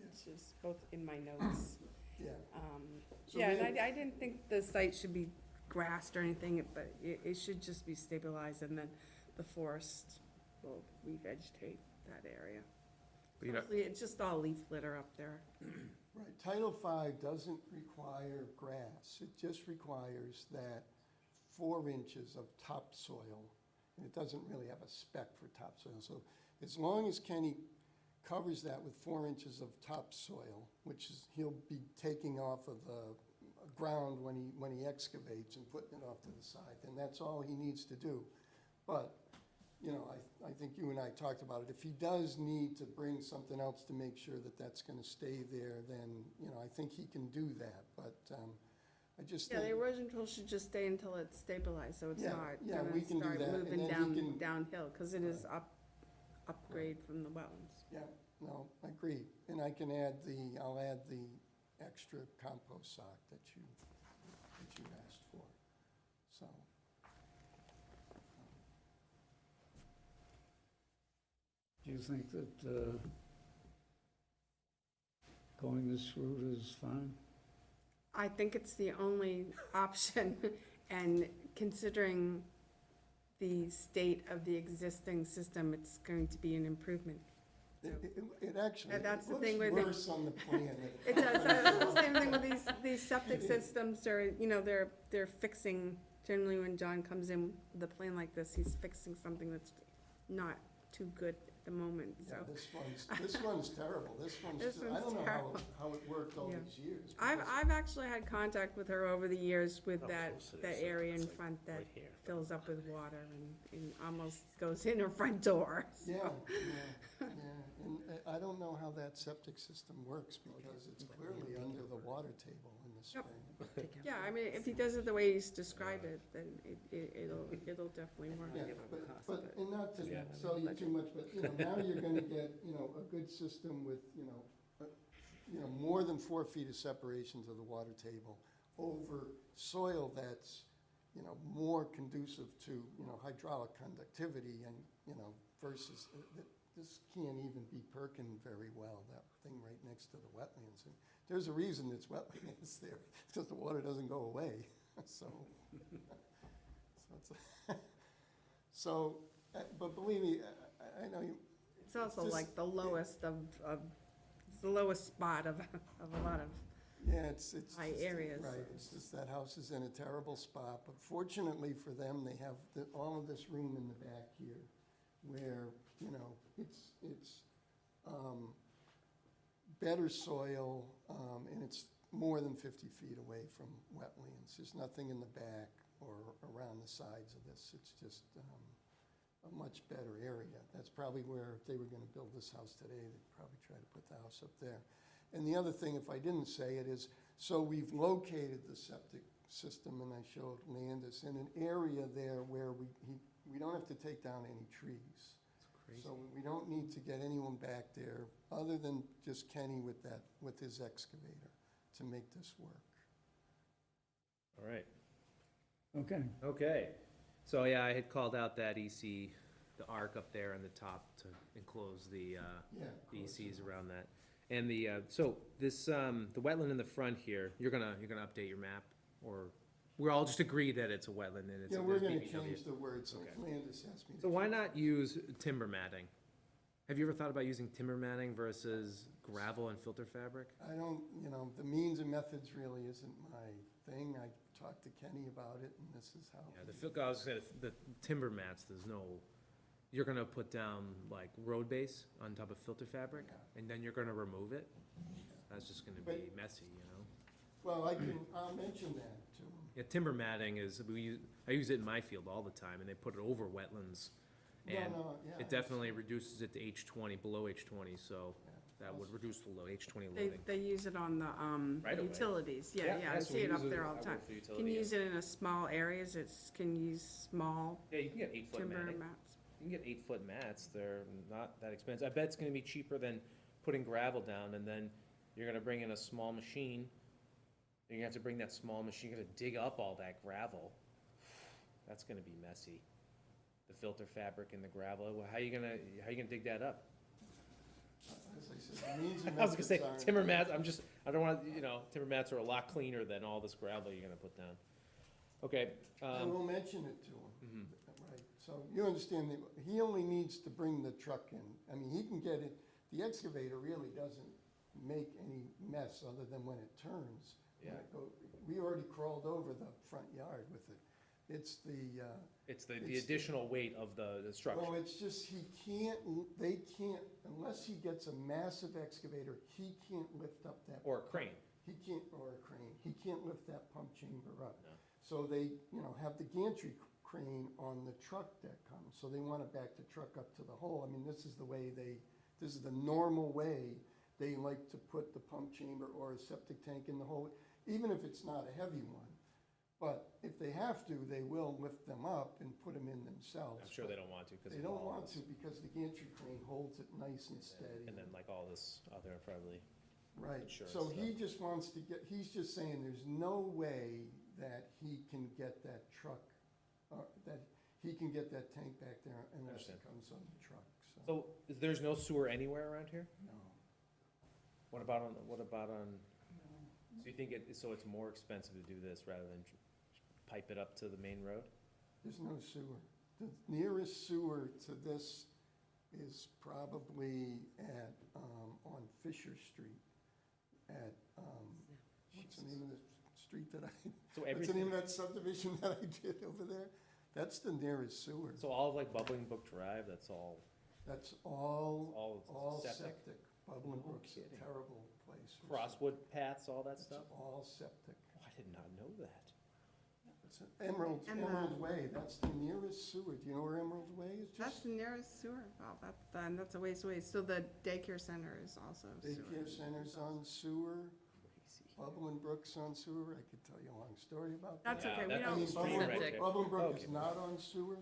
It's just both in my notes. Yeah. So Yeah, we- and I didn't think the site should be grassed or anything, but it should just be stabilized, and then the forest will revegetate that area. But you know- Mostly, it's just all leaf litter up there. Right, Title V doesn't require grass, it just requires that 4 inches of topsoil, and it doesn't really have a spec for topsoil, so as long as Kenny covers that with 4 inches of topsoil, which is, he'll be taking off of the ground when he excavates and putting it off to the side, then that's all he needs to do. But, you know, I think you and I talked about it, if he does need to bring something else to make sure that that's gonna stay there, then, you know, I think he can do that, but, I just Yeah, think. the erosion control should just stay until it's stabilized, so it's Yeah, not yeah, gonna we can do start that, and moving then he down, can- downhill, because it is upgrade from the wetlands. Yeah, no, I agree, and I'll add the extra compost sock that you asked for, so. Do you think that going this route is fine? I think it's the only option, and considering the state of the existing system, it's going to be an improvement. It actually, And that's it the looks thing with the- worse on the plan. It does, that's the same thing with these septic systems, they're fixing, generally when John comes in with a plan like this, he's fixing something that's not too good at the moment, so. Yeah, this one's terrible, this one's, This I one's don't know terrible. how it worked all Yeah. these years. I've because- actually had contact with her over the years with How that close it that is, area in it's like front that right here. fills up with water and almost goes in her front door, so. Yeah, and I don't know how that septic system works, because it's clearly under the water table in the Yep. spring. Yeah, I mean, if he does it the way he's described it, then it'll definitely work. Yeah, but, and not to Yeah. sell you too much, but, you know, now you're gonna get, a good system with, more than 4 feet of separation to the water table over soil that's, more conducive to, hydraulic conductivity and, versus, this can't even be perking very well, that thing right next to the wetlands. And there's a reason it's wetlands there, because the water doesn't go away, so. But believe me, I know you, It's also Just- like the lowest of, it's the lowest spot of a lot of, yeah, it's. High just- areas. Right, it's just that house is in a terrible spot, but fortunately for them, they have all of this room in the back here where, it's better soil, and it's more than 50 feet away from wetlands. There's nothing in the back or around the sides of this. It's just a much better area. That's probably where, if they were gonna build this house today, they'd probably try to put the house up there. And the other thing, if I didn't say it, is, so we've located the septic system, and I showed Landis, in an area there where we don't have to take down any trees. So we don't need to get anyone back there, other than just Kenny with his excavator, to make this work. All right. Okay, Okay. So, yeah, I had called out that EC, the arc up there on the top to enclose the Yeah. ECs around that. And so this, the wetland in the front here, you're gonna update your map? Or, we're all just agreed that it's a wetland and it's. Yeah, we're there's gonna BBW. change the words, so Okay. Landis asked me to. So why not use timber matting? Have you ever thought about using timber matting versus gravel and filter fabric? I don't, the means and methods really isn't my thing. I talked to Kenny about it, and this is how. Yeah, I was gonna say, the timber mats, there's no, you're gonna put down like road base on top of filter fabric, and then you're gonna remove it? That's just gonna be But- messy, Well, I'll mention that to him. Yeah, timber matting is, I use it in my field all the time, and they put it over wetlands. And No, yeah. it definitely reduces it to H20, below H20, so that would reduce the low H20 loading. they use it on the Right away. utilities, yeah, I so see we it up use there all the I time. work for Can utility, you yeah. use it in a small areas, can you use small Yeah, you can get 8-foot timber matting. mats? You can get 8-foot mats, they're not that expensive. I bet it's gonna be cheaper than putting gravel down, and then you're gonna bring in a small machine. You're gonna have to bring that small machine, you're gonna dig up all that gravel. That's gonna be messy. The filter fabric and the gravel, well, how you gonna dig that up? As I said, the means and I was gonna say, methods aren't. timber mats, I don't want, timber mats are a lot cleaner than all this gravel you're gonna put down. Okay, I will mention it to him. mhm. Right, so you understand that he only needs to bring the truck in. I mean, he can get it, the excavator really doesn't make any mess other than when it turns. When Yeah. it we already crawled over the front yard with it. It's the, It's the It's- additional weight of the structure. well, it's just, they can't, unless he gets a massive excavator, he can't lift up that. Or a crane. He can't, or a crane, he can't lift that pump chamber up. No. So they, have the gantry crane on the truck that comes, so they wanna back the truck up to the hole. I mean, this is the normal way they like to put the pump chamber or a septic tank in the hole, even if it's not a heavy one. But if they have to, they will lift them up and put them in themselves. I'm sure they don't want to, because They don't want to because the gantry crane holds it nice and steady. And then like all this other probably, Right, insurance so he stuff. just wants to he's just saying there's no way that he can get that truck, that he can get that tank back there unless it Understand. comes on the truck, so. so there's no sewer anywhere around here? No, What about on, so you think so it's more expensive to do this rather than pipe it up to the main road? there's no sewer. The nearest sewer to this is probably at, on Fisher Street, at, what's the name of the street that I, So what's the everything, name of that subdivision that I did over there? That's the nearest sewer. so all of like Bubbling Brook Drive, that's all That's all all septic? septic. Bubbling No Brook's a kidding. terrible place. for Crosswood paths, all that septic. stuff? It's all septic. Oh, I did not know that. It's an Emerald And, Way, that's the nearest sewer. Do you know where Emerald Way is? That's Just the nearest sewer, well, that's a ways away, so the daycare center is also sewer. daycare center's on sewer, Bubbling Brook's on sewer. I could tell you a long story about that. That's Yeah, okay, we that's I mean, don't, street right Bubbling there. Brook is Okay. not on sewer,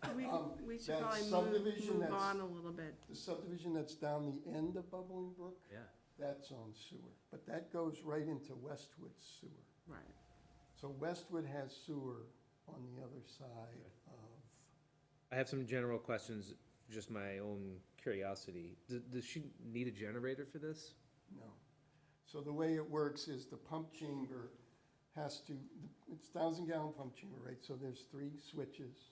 We should that probably subdivision move that's- on a little bit. The subdivision that's down the end of Bubbling Brook, Yeah. that's on sewer, but that goes right into Westwood's sewer. Right. So Westwood has sewer on the other side of, I have some general questions, just my own curiosity. Does she need a generator for this? no. So the way it works is the pump chamber has to, it's 1,000-gallon pump chamber, right? So there's 3 switches,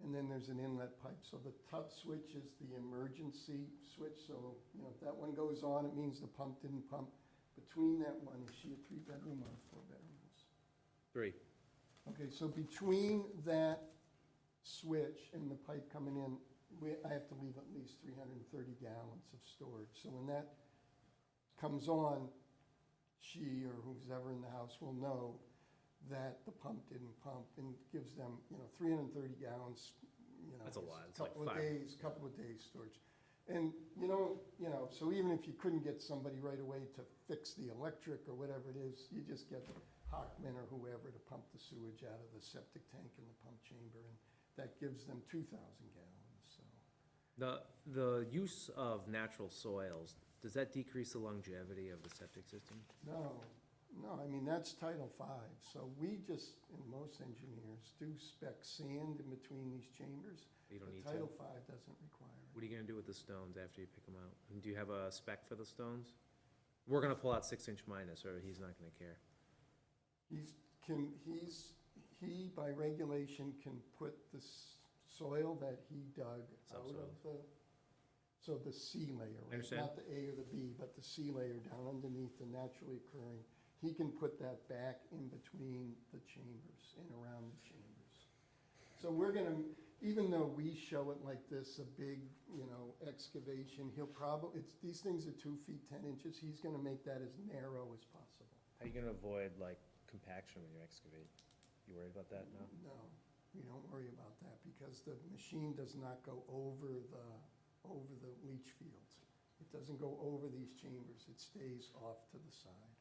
and then there's an inlet pipe. So the top switch is the emergency switch, so, you know, if that one goes on, it means the pump didn't pump. Between that one, is she a 3-bedroom or a 4-bedroom house? 3. Okay, so between that switch and the pipe coming in, I have to leave at least 330 gallons of storage. So when that comes on, she or who's ever in the house will know that the pump didn't pump, and gives them, you know, 330 gallons, you know. That's a lot. It's Couple like of 5. days, couple of days storage. And you know, so even if you couldn't get somebody right away to fix the electric or whatever it is, you just get Hockman or whoever to pump the sewage out of the septic tank in the pump chamber, and that gives them 2,000 gallons, so. The use of natural soils, does that decrease the longevity of the septic system? No, I mean, that's Title V, so we just, and most engineers, do spec sand in between these chambers. You don't but need Title to? V doesn't require it. What are you gonna do with the stones after you pick them out? And do you have a spec for the stones? We're gonna pull out 6-inch minus, or he's not gonna care. He by regulation can put the soil that he dug out Subsoil. of the, so the C layer, right? Understand. Not the A or the B, but the C layer down underneath the naturally occurring. He can put that back in between the chambers and around the chambers. So we're gonna, even though we show it like this, a big, you know, excavation, he'll probably, these things are 2 feet, 10 inches. He's gonna make that as narrow as possible. How are you gonna avoid like compaction when you excavate? You worried about that now? No, we don't worry about that because the machine does not go over the leach fields. It doesn't go over these chambers. It stays off to the side.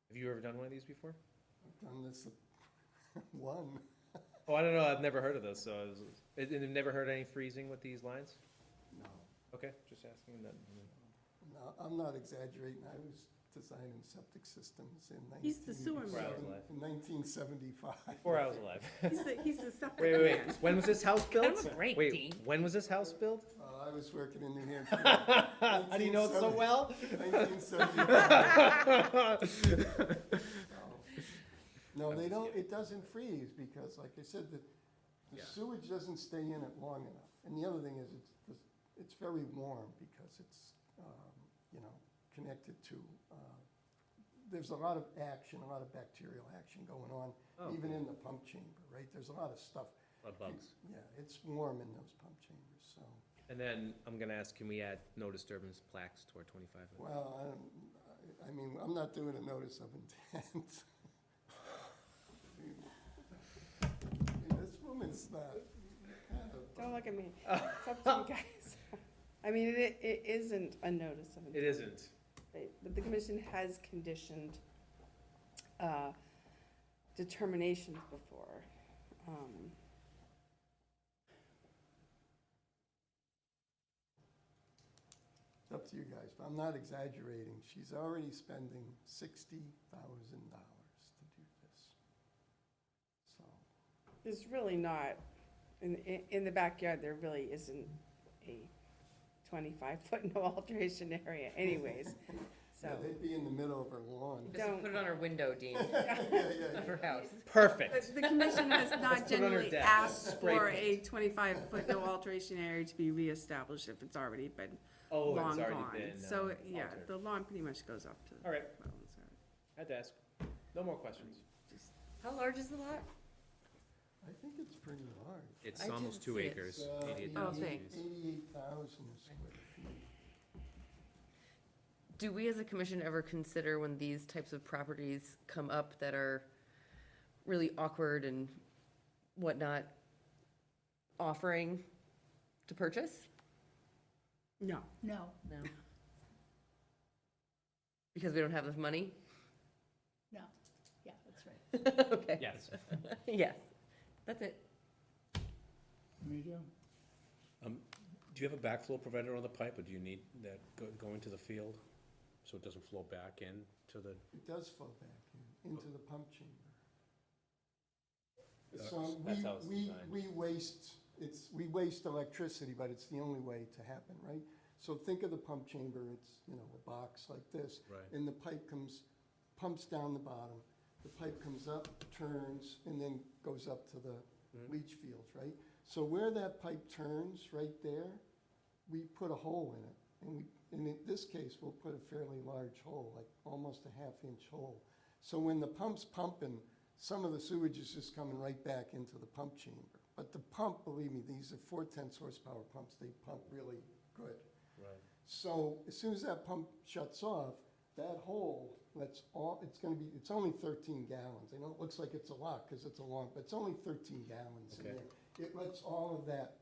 Have you ever done one of these before? I've done this one. Oh, I don't know, I've never heard of this, so and you've never heard any freezing with these lines? No, Okay, just asking that. no, I'm not exaggerating. I was designing septic systems in He's the sewer man. 1975. 4 hours alive. He's the septic Wait, man. when was this house built? Kind of a break, Wait, Dean. when was this house built? I was working in New Hampshire. How do you know it so well? 1975. No, they don't, it doesn't freeze because, like I said, the Yeah. sewage doesn't stay in it long enough. And the other thing is, it's very warm because it's, you know, connected to, there's a lot of action, a lot of bacterial action going on, Oh, even cool. in the pump chamber, right? There's a lot of stuff. A lot of bugs. Yeah, it's warm in those pump chambers, so. And then I'm gonna ask, can we add no disturbance plaques to our 25? Well, I mean, I'm not doing a notice of intent. This woman's not. Don't look at me. It's up to you guys. I mean, it isn't a notice of intent. It isn't. Right, but the commission has conditioned determinations before. It's up to you guys, but I'm not exaggerating. She's already spending $60,000 to do this. So, There's really not, in the backyard, there really isn't a 25-foot no alteration area anyways, so. yeah, they'd be in the middle of her lawn. Just Don't- put it on her window, Dean, Yeah, yeah. of her house. Perfect. The commission has Let's not put it on her generally deck. asked Spray for paint. a 25-foot no alteration area to be reestablished if it's already been Oh, long it's already gone. been, So, yeah, altered. the lawn pretty much goes up to. All right, wetlands, so. had to ask. No more questions. How large is the lot? I think it's pretty large. It's I almost didn't 2 see it. acres, It's, 88,000 thanks. trees. 88,000 square feet. Do we as a commission ever consider when these types of properties come up that are really awkward and whatnot, offering to purchase? No. No, No. Because we don't have enough money? no, yeah, that's right. Okay. Yes. Yes, that's it. Emilio? Do you have a backflow preventer on the pipe, or do you need that going to the field, so it doesn't flow back in to the? It does flow back into the pump chamber. That's So how it's designed. we waste electricity, but it's the only way to happen, right? So think of the pump chamber, it's, a box like this. Right. And the pipe pumps down the bottom. The pipe comes up, turns, and then goes up to the leach fields, right? So where that pipe turns, right there, we put a hole in it. And in this case, we'll put a fairly large hole, like almost a half-inch hole. So when the pump's pumping, some of the sewage is just coming right back into the pump chamber. But the pump, believe me, these are 4/10 horsepower pumps. They pump really good. Right. So as soon as that pump shuts off, that hole it's only 13 gallons. I know it looks like it's a lot because it's a long, but it's only 13 gallons in Okay. there. It lets all of that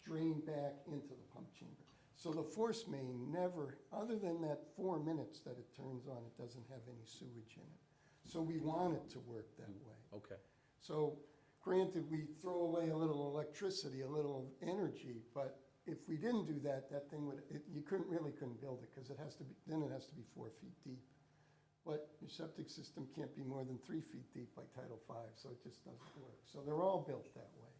drain back into the pump chamber. So the force main never, other than that 4 minutes that it turns on, it doesn't have any sewage in it. So we want it to work that way. Okay. So granted, we throw away a little electricity, a little energy, but if we didn't do that, that thing you couldn't build it, because it has to be 4 feet deep. But your septic system can't be more than 3 feet deep by Title V, so it just doesn't work. So they're all built that way.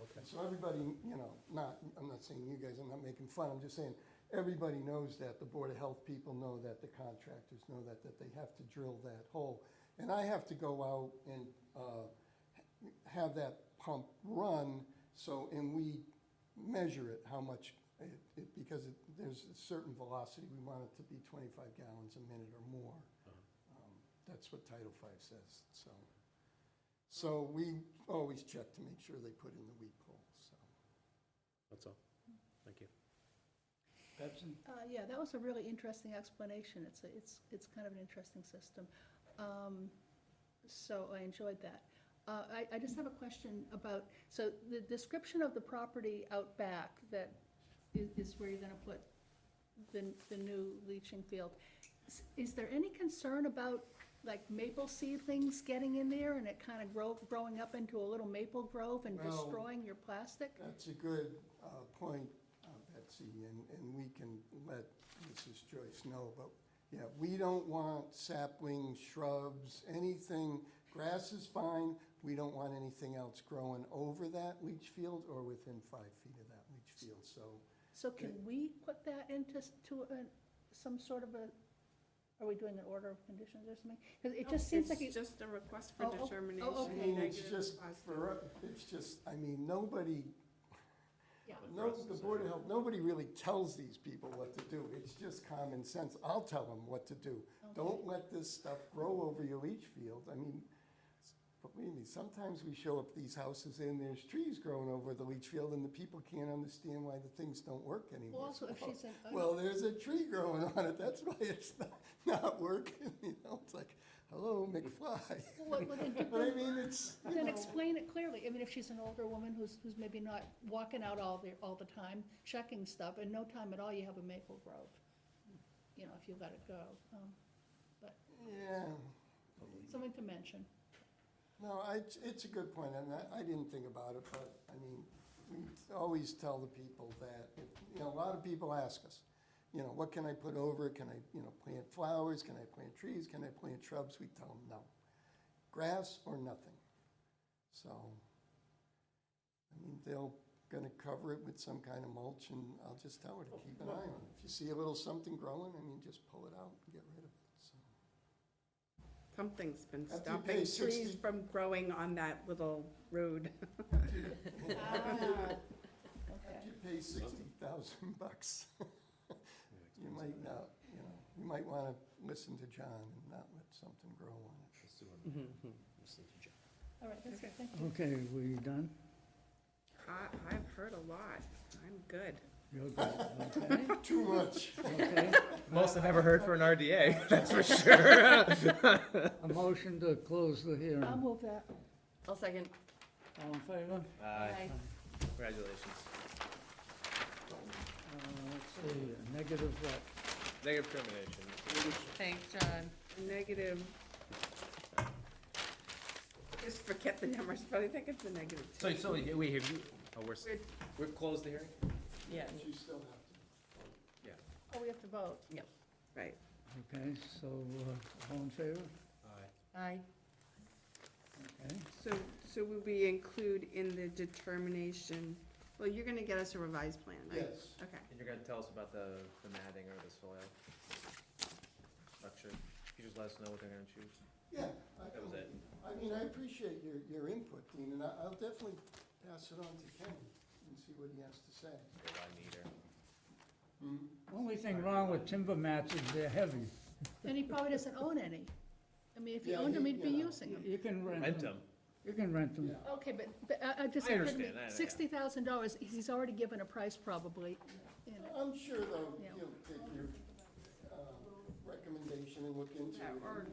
Okay. So everybody, I'm not saying you guys, I'm not making fun, I'm just saying, everybody knows that, the Board of Health people know that, the contractors know that they have to drill that hole. And I have to go out and have that pump run, and we measure it, how much, because there's a certain velocity, we want it to be 25 gallons a minute or more. That's what Title V says, so we always check to make sure they put in the weep hole, so. That's all. Thank you. Pepsin? Yeah, that was a really interesting explanation. It's kind of an interesting system. So I enjoyed that. I just have a question about, so the description of the property out back that is where you're gonna put the new leaching field. Is there any concern about like maple seedlings getting in there and it kind of growing up into a little maple grove and Well, destroying your plastic? That's a good point, Betsy, and we can let Mrs. Joyce know, but yeah, we don't want saplings, shrubs, anything. Grass is fine, we don't want anything else growing over that leach field or within 5 feet of that leach field, so. So can we put that into some sort of are we doing an order of conditions or something? Because it just seems like It's just a request for Oh, oh, determination. oh, okay. I mean, it's negative, just, positive. nobody, Yeah. the Board of Health, nobody really tells these people what to do. It's just common sense. I'll tell them what to do. Don't let this stuff grow over your leach field. I mean, believe me, sometimes we show up these houses and there's trees growing over the leach field and the people can't understand why the things don't work anymore. Well, also if she's in. Well, there's a tree growing on it, that's why it's not working, it's like, hello, McFly. Well, then But I mean, it's, Then explain it clearly. I mean, if she's an older woman who's maybe not walking out all the time, checking stuff, and no time at all, you have a maple grove, if you let it go. But yeah. something to mention. No, it's a good point, and I didn't think about it, but, I mean, we always tell the people that, a lot of people ask us, what can I put over it? Can I, plant flowers? Can I plant trees? Can I plant shrubs? We tell them no. Grass or nothing. So, I mean, they're gonna cover it with some kind of mulch, and I'll just tell her to keep an eye on it. If you see a little something growing, I mean, just pull it out and get rid of it, so. Something's been After you stopping pay trees 60 from growing on that little road. If you pay $60,000, you might not, you might wanna listen to John and not let something grow on it. Listen to John. All right, that's it, thank you. Okay, we done? I've heard a lot. I'm good. You're good, okay? Too much. Okay, Most I've ever heard for an RDA, that's for sure. a motion to close the hearing. I'll move that. I'll second. All in favor? Aye. Congratulations. Let's see, negative what? Negative termination. Thanks, John. Negative. just forget the numbers, but I think it's a negative two. So, wait, have you, oh, we've closed the hearing? Yeah. But you still have to. Oh, we have to vote. Right. Okay, so, all in favor? Aye. Okay. So will we include in the determination, well, you're gonna get us a revised plan, right? Yes. Okay. And you're gonna tell us about the matting or the soil structure? You just let us know what they're gonna choose? Yeah. That was it. I mean, I appreciate your input, Dean, and I'll definitely pass it on to Kenny and see what he has to say. A lot neater. Only thing wrong with timber mats is they're heavy. And he probably doesn't own any. I mean, if he Yeah, owned them, he- he'd be yeah. using them. You can rent Rent them. them. You can rent them. Yeah. Okay, but I just, I understand that, yeah. $60,000, he's already given a price probably, you know. I'm sure though, Yeah. he'll take your recommendation and look into it. Yeah, or-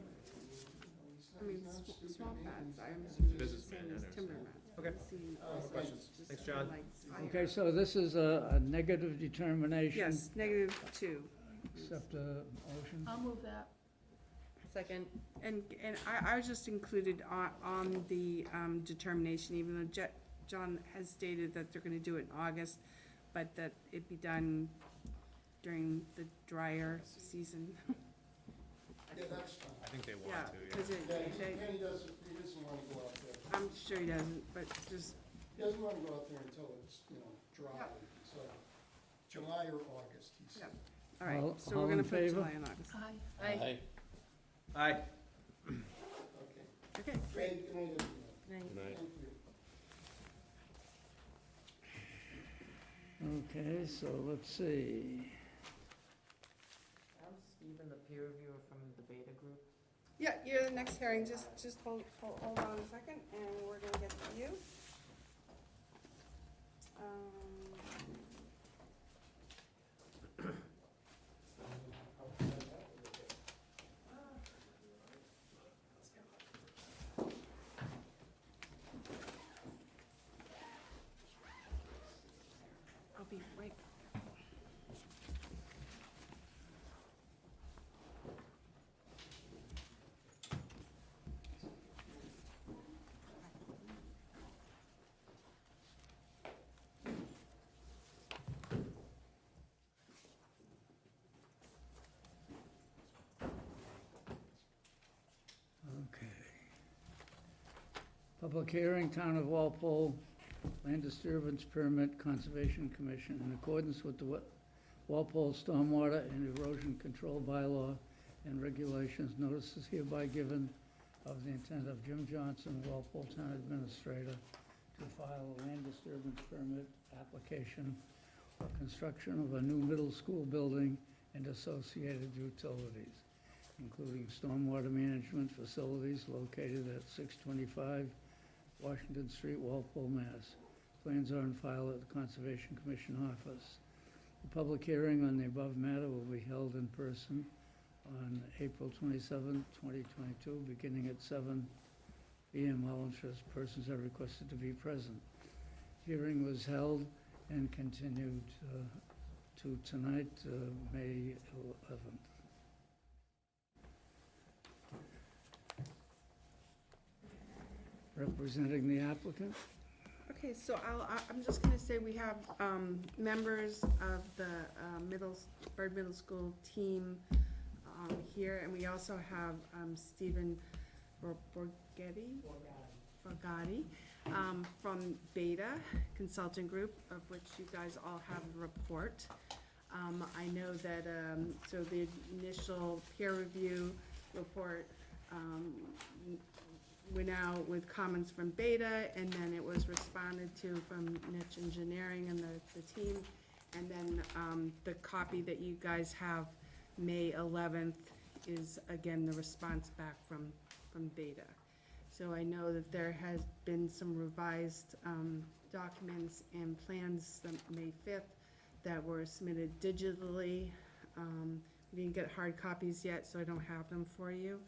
I mean, He's not stupid, swamp maybe. mats, I am assuming it's the Businessman, same I as understand. timber mats. Okay. I've seen also questions? just Thanks, John. like higher. Okay, so this is a negative determination. Yes, -2. Accept a motion. I'll move that. Second. And I was just included on the determination, even though John has stated that they're gonna do it in August, but that it be done during the drier season. Yeah, that's fine. I think they want Yeah, to, yeah. because Yeah, Kenny doesn't want to go out there. I'm sure he doesn't, but just, He doesn't want to go out there until it's, dry, Yeah. so July or August, he said. all right, All- so all we're gonna in put favor? July and August. Aye. Aye. Aye. Okay. Okay, great. Good night, everyone. Thank Good night. Thank you. Okay, so let's see. I'm Stephen, the peer reviewer from the Beta Group. Yeah, you're the next hearing, just hold on a second, and we're gonna get to you. I'll be right back. Okay. Public hearing, Town of Walpole, Land Disturbance Permit, Conservation Commission. In accordance with the Walpole Stormwater and Erosion Control Bylaw and regulations, notice is hereby given of the intent of Jim Johnson, Walpole Town Administrator, to file a land disturbance permit application for construction of a new middle school building and associated utilities, including stormwater management facilities located at 625 Washington Street, Walpole, Mass. Plans are on file at the Conservation Commission office. The public hearing on the above matter will be held in person on April 27, 2022, beginning at 7 p.m. All interested persons are requested to be present. Hearing was held and continued to tonight, May 11th. Representing the applicant? Okay, so I'm just gonna say we have, members of the, Bird Middle School team, here, and we also have, Stephen Borghetti, from Beta Consulting Group, of which you guys all have a report. I know that, so the initial peer review report, went out with comments from Beta, and then it was responded to from Niche Engineering and the team. And then, the copy that you guys have, May 11th, is again the response back from Beta. So I know that there has been some revised, documents and plans, May 5th, that were submitted digitally. We didn't get hard copies yet, so I don't have them for you.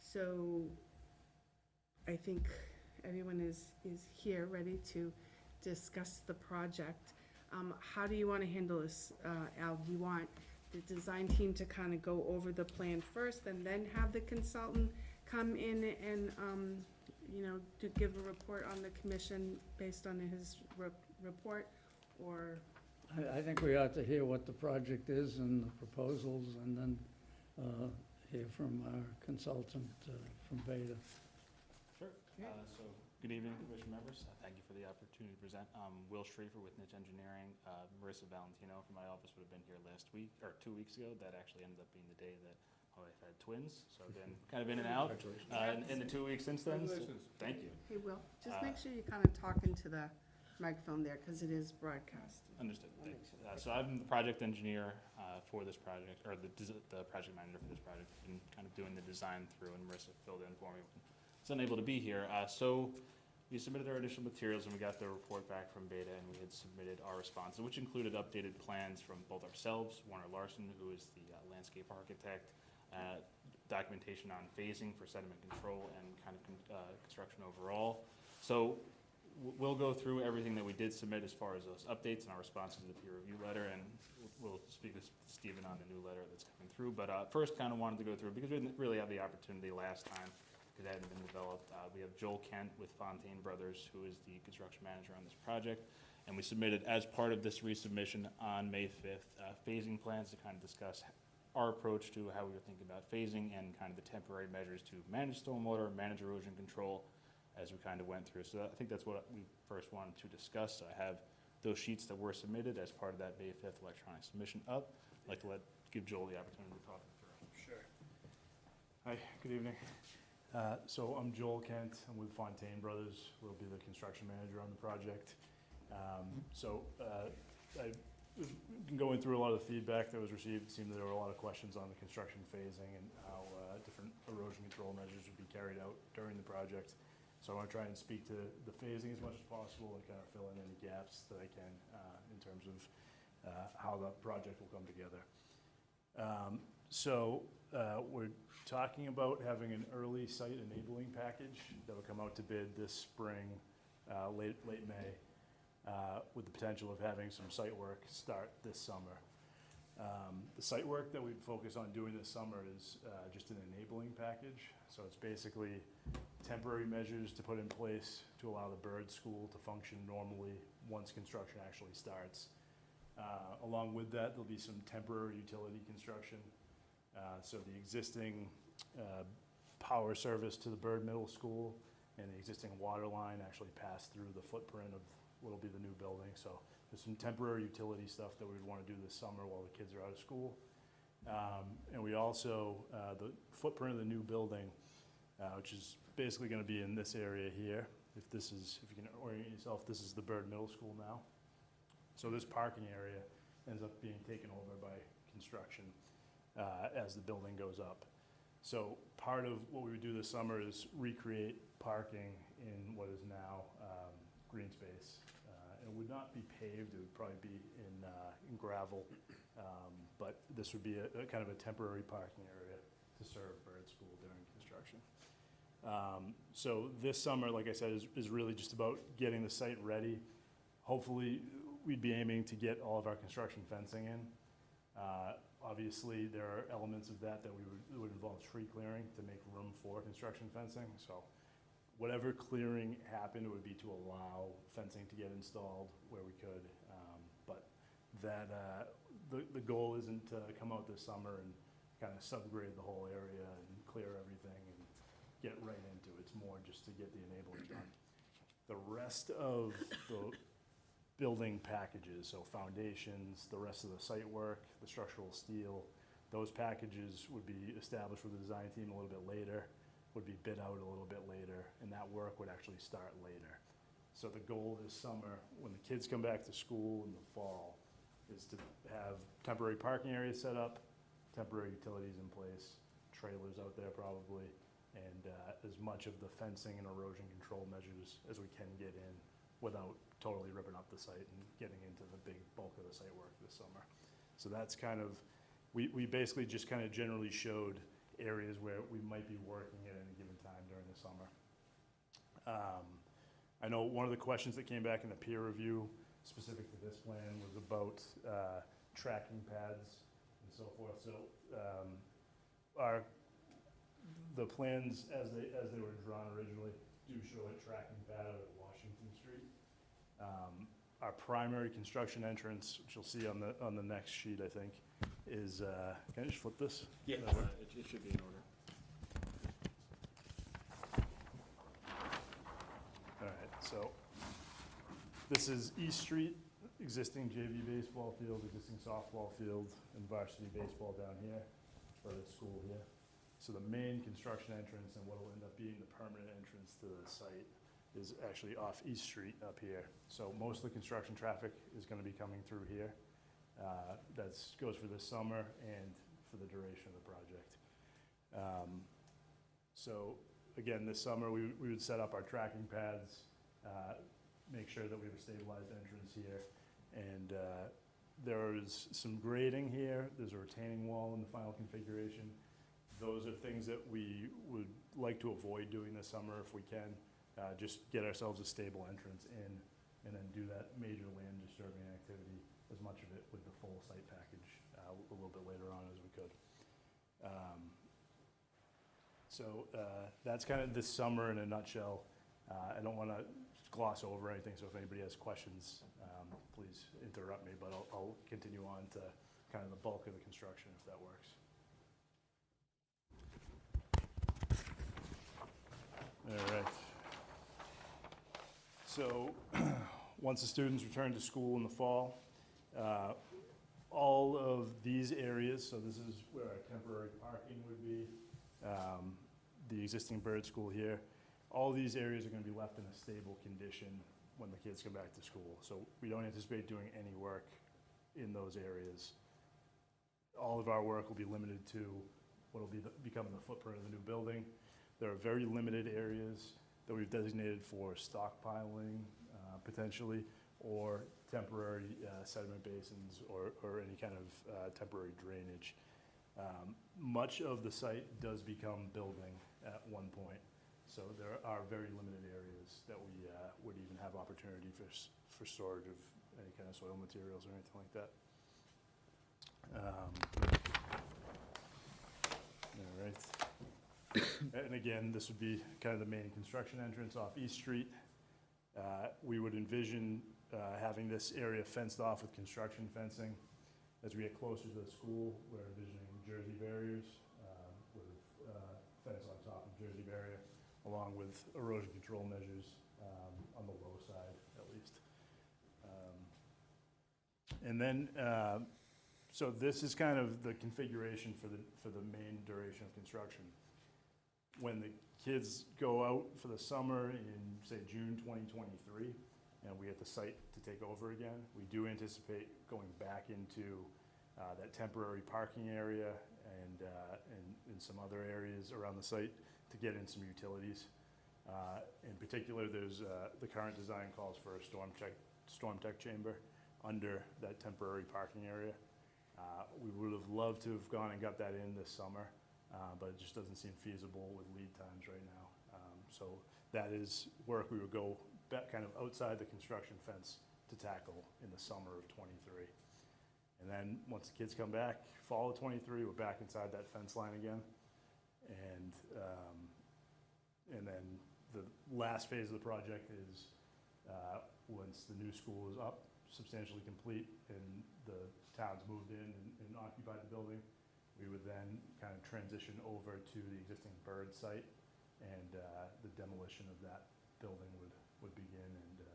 So I think everyone is here, ready to discuss the project. How do you want to handle this, Al? Do you want the design team to kind of go over the plan first and then have the consultant come in and, to give a report on the commission based on his report, or? I think we ought to hear what the project is and the proposals, and then hear from our consultant from Beta. Sure. So, good evening, commission members. Thank you for the opportunity to present. Will Schrafer with Niche Engineering. Marissa Valentino from my office would have been here last week, or 2 weeks ago. That actually ended up being the day that my wife had twins, so I've been kind of in and out in the 2 weeks since then. So, thank you. Hey, Will, just make sure you kind of talk into the microphone there, because it is broadcast. Understood. Thank you. So I'm the project engineer for this project, or the project manager for this project. Been kind of doing the design through, and Marissa filled in for me. Was unable to be here. So we submitted our initial materials, and we got the report back from Beta, and we had submitted our responses, which included updated plans from both ourselves, Warner Larson, who is the landscape architect, documentation on phasing for sediment control and kind of construction overall. So we'll go through everything that we did submit as far as those updates and our responses to the peer review letter, and we'll speak with Stephen on the new letter that's coming through. But first, kind of wanted to go through, because we didn't really have the opportunity last time, because it hadn't been developed. We have Joel Kent with Fontaine Brothers, who is the construction manager on this project, and we submitted, as part of this resubmission on May 5th, phasing plans to kind of discuss our approach to how we were thinking about phasing and kind of the temporary measures to manage stormwater, manage erosion control, as we kind of went through. So I think that's what we first wanted to discuss. So I have those sheets that were submitted as part of that May 5th electronic submission up. I'd like to give Joel the opportunity to talk through. Sure. Hi, good evening. So I'm Joel Kent. I'm with Fontaine Brothers. We'll be the construction manager on the project. I was going through a lot of the feedback that was received. It seemed that there were a lot of questions on the construction phasing and how different erosion control measures would be carried out during the project. So I want to try and speak to the phasing as much as possible and kind of fill in any gaps that I can in terms of how the project will come together. We're talking about having an early site enabling package that will come out to bid this spring, late May, with the potential of having some site work start this summer. The site work that we'd focus on doing this summer is just an enabling package. So it's basically temporary measures to put in place to allow the bird school to function normally once construction actually starts. Along with that, there'll be some temporary utility construction. So the existing power service to the Bird Middle School and the existing water line actually pass through the footprint of what'll be the new building. So there's some temporary utility stuff that we'd want to do this summer while the kids are out of school. And we also, the footprint of the new building, which is basically going to be in this area here. If you can orient yourself, this is the Bird Middle School now. So this parking area ends up being taken over by construction as the building goes up. So part of what we would do this summer is recreate parking in what is now green space. It would not be paved, it would probably be in gravel, but this would be a kind of a temporary parking area to serve bird school during construction. So this summer, like I said, is really just about getting the site ready. Hopefully, we'd be aiming to get all of our construction fencing in. Obviously, there are elements of that would involve tree clearing to make room for construction fencing. So whatever clearing happened would be to allow fencing to get installed where we could. But that the goal isn't to come out this summer and kind of subgrade the whole area and clear everything and get right into it. It's more just to get the enabling done. The rest of the building packages, so foundations, the rest of the site work, the structural steel, those packages would be established with the design team a little bit later, would be bid out a little bit later, and that work would actually start later. So the goal this summer, when the kids come back to school in the fall, is to have temporary parking areas set up, temporary utilities in place, trailers out there probably, and as much of the fencing and erosion control measures as we can get in without totally ripping up the site and getting into the big bulk of the site work this summer. So that's kind of, we basically just kind of generally showed areas where we might be working at any given time during the summer. I know one of the questions that came back in the peer review specific to this plan was about tracking pads and so forth. So the plans as they were drawn originally do show a tracking pad out at Washington Street. Our primary construction entrance, which you'll see on the next sheet, I think, is, can I just flip this? Yeah, That'll work. it should be in order. All right, so this is East Street, existing JV baseball field, existing softball field, and varsity baseball down here, or the school here. So the main construction entrance and what will end up being the permanent entrance to the site is actually off East Street up here. So most of the construction traffic is gonna be coming through here. That's, goes for this summer and for the duration of the project. So again, this summer, we would set up our tracking pads, make sure that we have a stabilized entrance here. And there is some grading here, there's a retaining wall in the final configuration. Those are things that we would like to avoid doing this summer if we can. Just get ourselves a stable entrance in, and then do that major land disturbing activity, as much of it with the full site package a little bit later on as we could. So that's kind of this summer in a nutshell. I don't want to gloss over anything, so if anybody has questions, please interrupt me, but I'll continue on to kind of the bulk of the construction if that works. All right. So once the students return to school in the fall, all of these areas, so this is where our temporary parking would be, the existing bird school here, all these areas are going to be left in a stable condition when the kids come back to school. So we don't anticipate doing any work in those areas. All of our work will be limited to what will be become the footprint of the new building. There are very limited areas that we've designated for stockpiling, potentially, or temporary sediment basins, or any kind of temporary drainage. Much of the site does become building at one point, so there are very limited areas that we would even have opportunity for storage of any kind of soil materials or anything like that. All right. And again, this would be kind of the main construction entrance off East Street. We would envision having this area fenced off with construction fencing. As we get closer to the school, we're envisioning jersey barriers with fence on top of jersey barrier, along with erosion control measures on the low side, at least. And then, so this is kind of the configuration for the main duration of construction. When the kids go out for the summer in, say, June 2023, and we get the site to take over again, we do anticipate going back into that temporary parking area and in some other areas around the site to get in some utilities. In particular, there's the current design calls for a storm tech chamber under that temporary parking area. We would have loved to have gone and got that in this summer, but it just doesn't seem feasible with lead times right now. So that is work we would go back kind of outside the construction fence to tackle in the summer of '23. And then once the kids come back, fall of '23, we're back inside that fence line again. And then the last phase of the project is once the new school is up, substantially complete, and the town's moved in and occupied the building, we would then kind of transition over to the existing bird site, and the demolition of that building would begin, and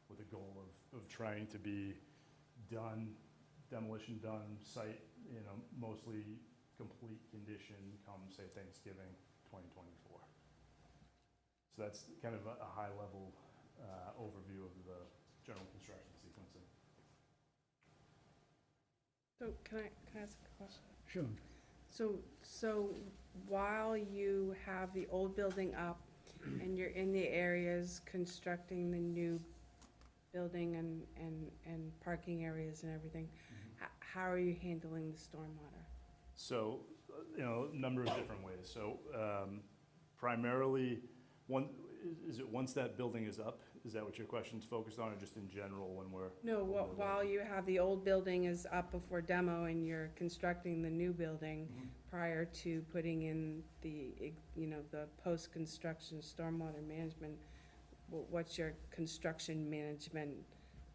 with a goal of trying to be demolition done, site, mostly complete condition come, say, Thanksgiving 2024. So that's kind of a high-level overview of the general construction sequencing. So can I ask a question? Sure. So while you have the old building up and you're in the areas constructing the new building and parking areas and everything, how are you handling the stormwater? So, a number of different ways. So, primarily, is it once that building is up? Is that what your question's focused on, or just in general when we're? No, while you have the old building is up before demo and you're constructing the new building, prior to putting in the, the post-construction stormwater management, what's your construction management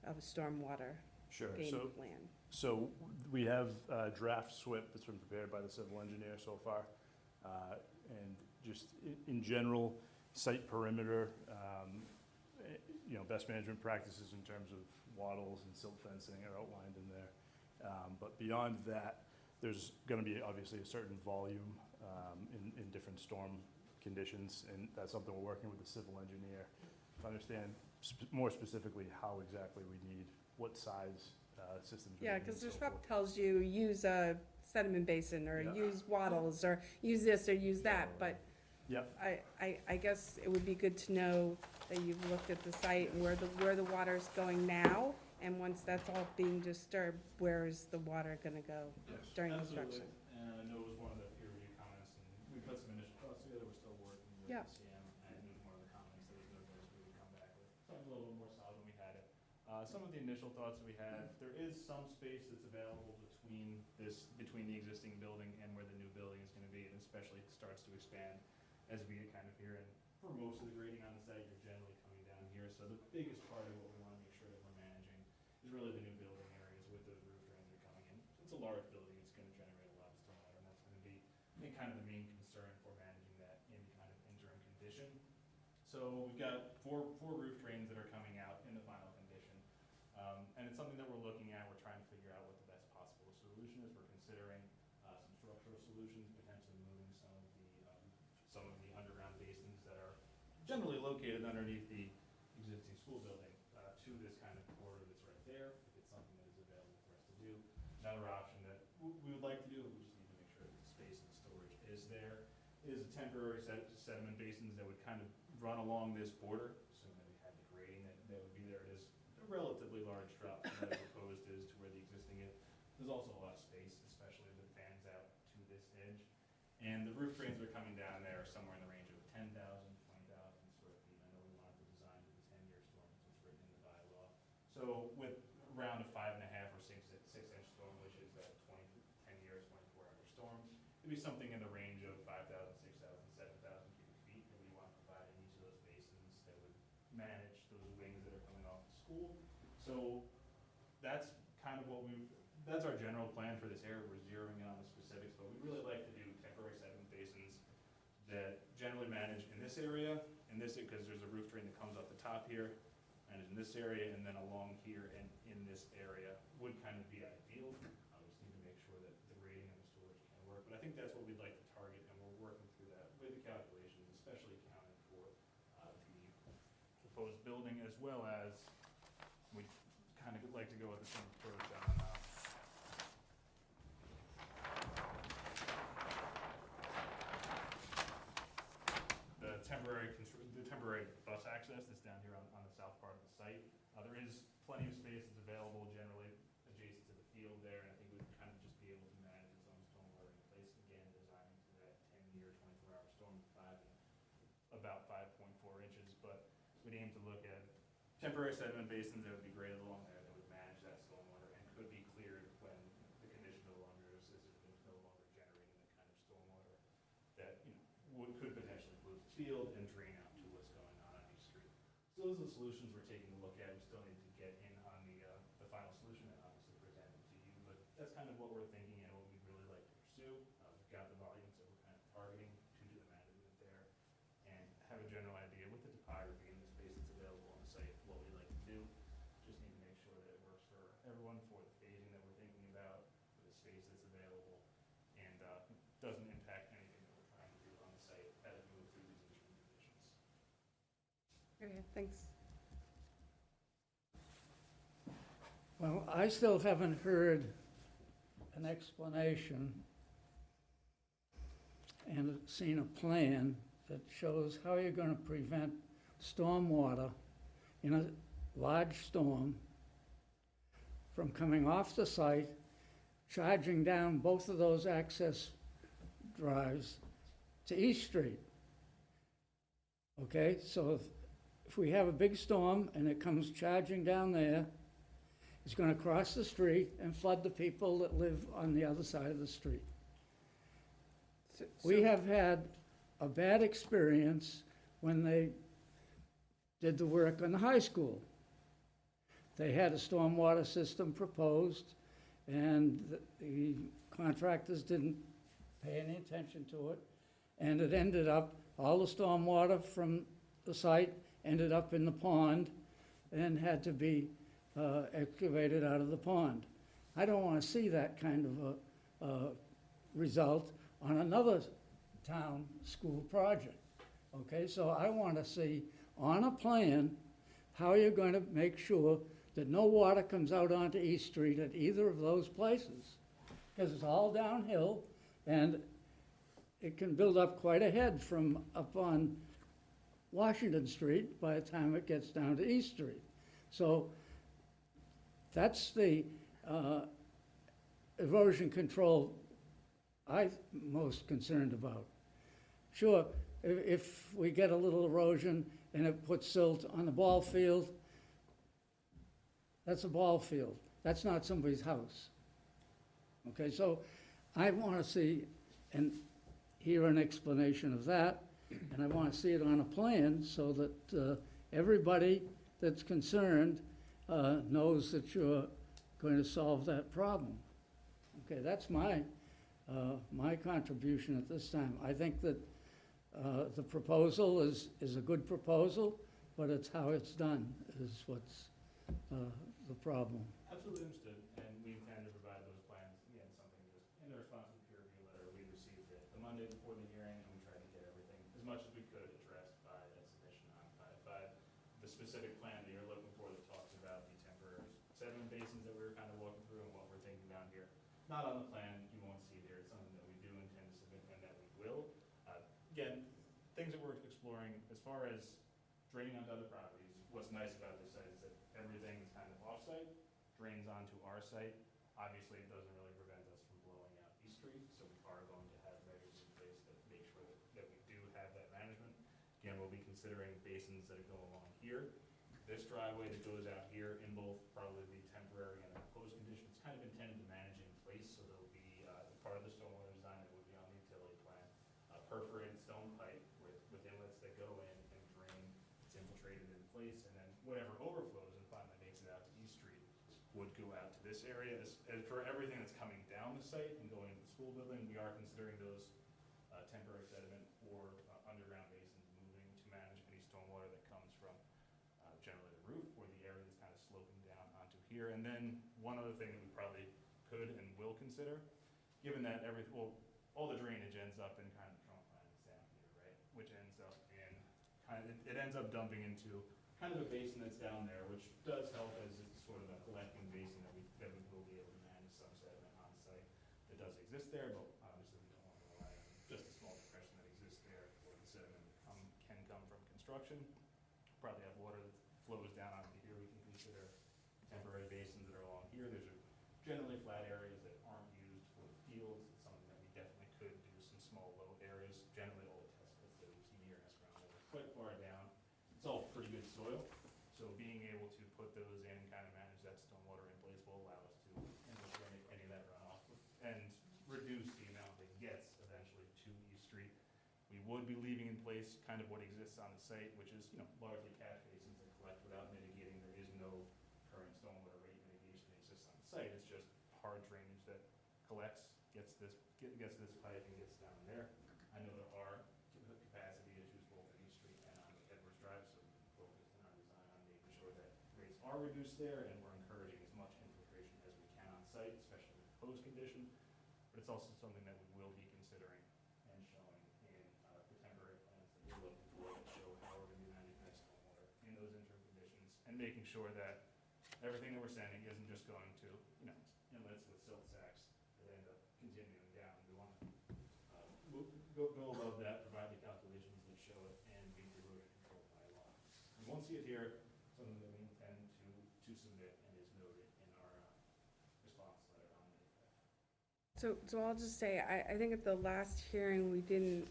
of stormwater Sure, game so, plan? so we have a draft SWIP that's been prepared by the civil engineer so far. And just in general, site perimeter, best management practices in terms of wattles and silt fencing are outlined in there. But beyond that, there's gonna be obviously a certain volume in different storm conditions, and that's something we're working with the civil engineer to understand more specifically how exactly we need, what size systems we need. Yeah, because the and so SWIP forth. tells you, use a sediment basin, or Yeah. use wattles, or use this, or use that, but Yep. I guess it would be good to know that you've looked at the site and where the water's going now, and once that's all being disturbed, where is the water gonna go during construction? And I know it was one of the peer review comments, and we put some initial thoughts together, we're still working with Yeah. CM, and it was one of the comments that was noted we would come back with. Something a little bit more solid when we had it. Some of the initial thoughts we had, there is some space that's available between the existing building and where the new building is gonna be, and especially it starts to expand as we get kind of here. And for most of the grading on the site, you're generally coming down here, so the biggest part of what we wanna make sure that we're managing is really the new building areas with those roof drains that are coming in. It's a large building, it's gonna generate a lot of stormwater, and that's gonna be, I think, kind of the main concern for managing that in kind of interim condition. So we've got four roof drains that are coming out in the final condition. And it's something that we're looking at, we're trying to figure out what the best possible solution is. We're considering some structural solutions, potentially moving some of the underground basins that are generally located underneath the existing school building to this kind of corridor that's right there, if it's something that is available for us to do. Another option that we would like to do, we just need to make sure that the space and storage is there, is a temporary sediment basins that would kind of run along this border, assuming that we had the grading that would be there. It is a relatively large drop from where the proposed is to where the existing is. There's also a lot of space, especially as it fans out to this edge. And the roof drains that are coming down there are somewhere in the range of 10,000, 20,000 square feet. I know we wanted to design to the 10-year storm, which was written in the bylaw. So with around a 5.5 or 6-inch storm, which is that 10 years, 24-hour storm, it'd be something in the range of 5,000, 6,000, 7,000 cubic feet that we want to provide in each of those basins that would manage those wings that are coming off the school. So that's kind of that's our general plan for this area. We're zeroing in on the specifics, but we'd really like to do temporary sediment basins that generally manage in this area, because there's a roof drain that comes off the top here, and in this area, and then along here and in this area would kind of be ideal. We just need to make sure that the grading and the storage can work, but I think that's what we'd like to target, and we're working through that with the calculations, especially accounting for the proposed building, as well as we kind of like to go with the same approach on the temporary bus access that's down here on the south part of the site. There is plenty of space that's available generally adjacent to the field there, and I think we'd kind of just be able to manage its own stormwater in place, again, designing to that 10-year, 24-hour storm, about 5.4 inches, but we'd aim to look at temporary sediment basins that would be graded along there that would manage that stormwater and could be cleared when the condition no longer exists, if it's no longer generating the kind of stormwater that, could potentially pollute the field and drain out to what's going on each street. So those are the solutions we're taking a look at. We still need to get in on the final solution and obviously present it to you, but that's kind of what we're thinking and what we'd really like to pursue. We've got the volumes that we're kind of targeting to do the management there and have a general idea with the topography and the space that's available on the site, what we like to do. Just need to make sure that it works for everyone, for the phasing that we're thinking about, for the space that's available, and doesn't impact anything that we're trying to do on the site as we move through these interim conditions. Okay, thanks. Well, I still haven't heard an explanation and seen a plan that shows how you're going to prevent stormwater in a large storm from coming off the site, charging down both of those access drives to East Street. Okay, so if we have a big storm and it comes charging down there, it's going to cross the street and flood the people that live on the other side of the street. We have had a bad experience when they did the work on the high school. They had a stormwater system proposed, and the contractors didn't pay any attention to it. And it ended up, all the stormwater from the site ended up in the pond and had to be excavated out of the pond. I don't want to see that kind of a result on another town school project. Okay, so I want to see on a plan how you're going to make sure that no water comes out onto East Street at either of those places. Because it's all downhill, and it can build up quite a head from up on Washington Street by the time it gets down to East Street. So that's the erosion control I'm most concerned about. Sure, if we get a little erosion and it puts silt on the ball field, that's a ball field. That's not somebody's house. Okay, so I want to see and hear an explanation of that, and I want to see it on a plan so that everybody that's concerned knows that you're going to solve that problem. Okay, that's my contribution at this time. I think that the proposal is a good proposal, but it's how it's done is what's the problem. Absolutely understood, and we intend to provide those plans, again, something just in the response to the peer review letter, we received it the Monday before the hearing, and we tried to get everything, as much as we could, addressed by that submission on 5.5. The specific plan that you're looking for that talks about the temporary sediment basins that we were kind of walking through and what we're thinking down here, not on the plan, you won't see there, it's something that we do intend to submit and that we will. Again, things that we're exploring, as far as draining onto other properties, what's nice about this site is that everything is kind of off-site, drains onto our site. Obviously, it doesn't really prevent us from blowing out East Street, so we are going to have measures in place that make sure that we do have that management. Again, we'll be considering basins that go along here. This driveway that goes out here in both probably the temporary and the proposed condition, it's kind of intended to manage in place, so there'll be part of the stormwater design that would be on the utility plan, perforated stone pipe with inlets that go in and drain, it's infiltrated in place, and then whatever overflows and finally makes it out to East Street would go out to this area. And for everything that's coming down the site and going to the school building, we are considering those temporary sediment or underground basins moving to manage any stormwater that comes from generally the roof or the area that's kind of sloping down onto here. And then one other thing that we probably could and will consider, given that all the drainage ends up in kind of the trunk line that's down here, right? Which ends up in it ends up dumping into kind of a basin that's down there, which does help as it's sort of a collecting basin that we will be able to manage some sediment on site that does exist there, but obviously we don't want to rely on just a small depression that exists there for the sediment that can come from construction. Probably have water that flows down onto here. We can consider temporary basins that are along here. There's generally flat areas that aren't used for the fields. It's something that we definitely could do some small low areas. Generally all the test pits that we've seen here has groundwater quite far down. It's all pretty good soil, so being able to put those in and kind of manage that stormwater in place will allow us to infiltrate any of that runoff and reduce the amount that gets eventually to East Street. We would be leaving in place kind of what exists on the site, which is, largely catch basins that collect without mitigating. There is no current stormwater rate mitigation that exists on the site. It's just hard drainage that collects, gets this pipe and gets down there. I know there are capacity issues both in East Street and on Edwards Drive, so we focused in our design on making sure that rates are reduced there, and we're encouraging as much infiltration as we can on site, especially with the proposed condition. But it's also something that we will be considering and showing in the temporary plans that we're looking for that show how we're going to be managing that stormwater in those interim conditions, and making sure that everything that we're sending isn't just going to, inlets with silt sacks that end up continuing down. We want to go above that, provide the calculations that show it, and meet the erosion control bylaw. You won't see it here, something that we intend to submit and is noted in our response letter on May 5th. So I'll just say, I think at the last hearing, we didn't,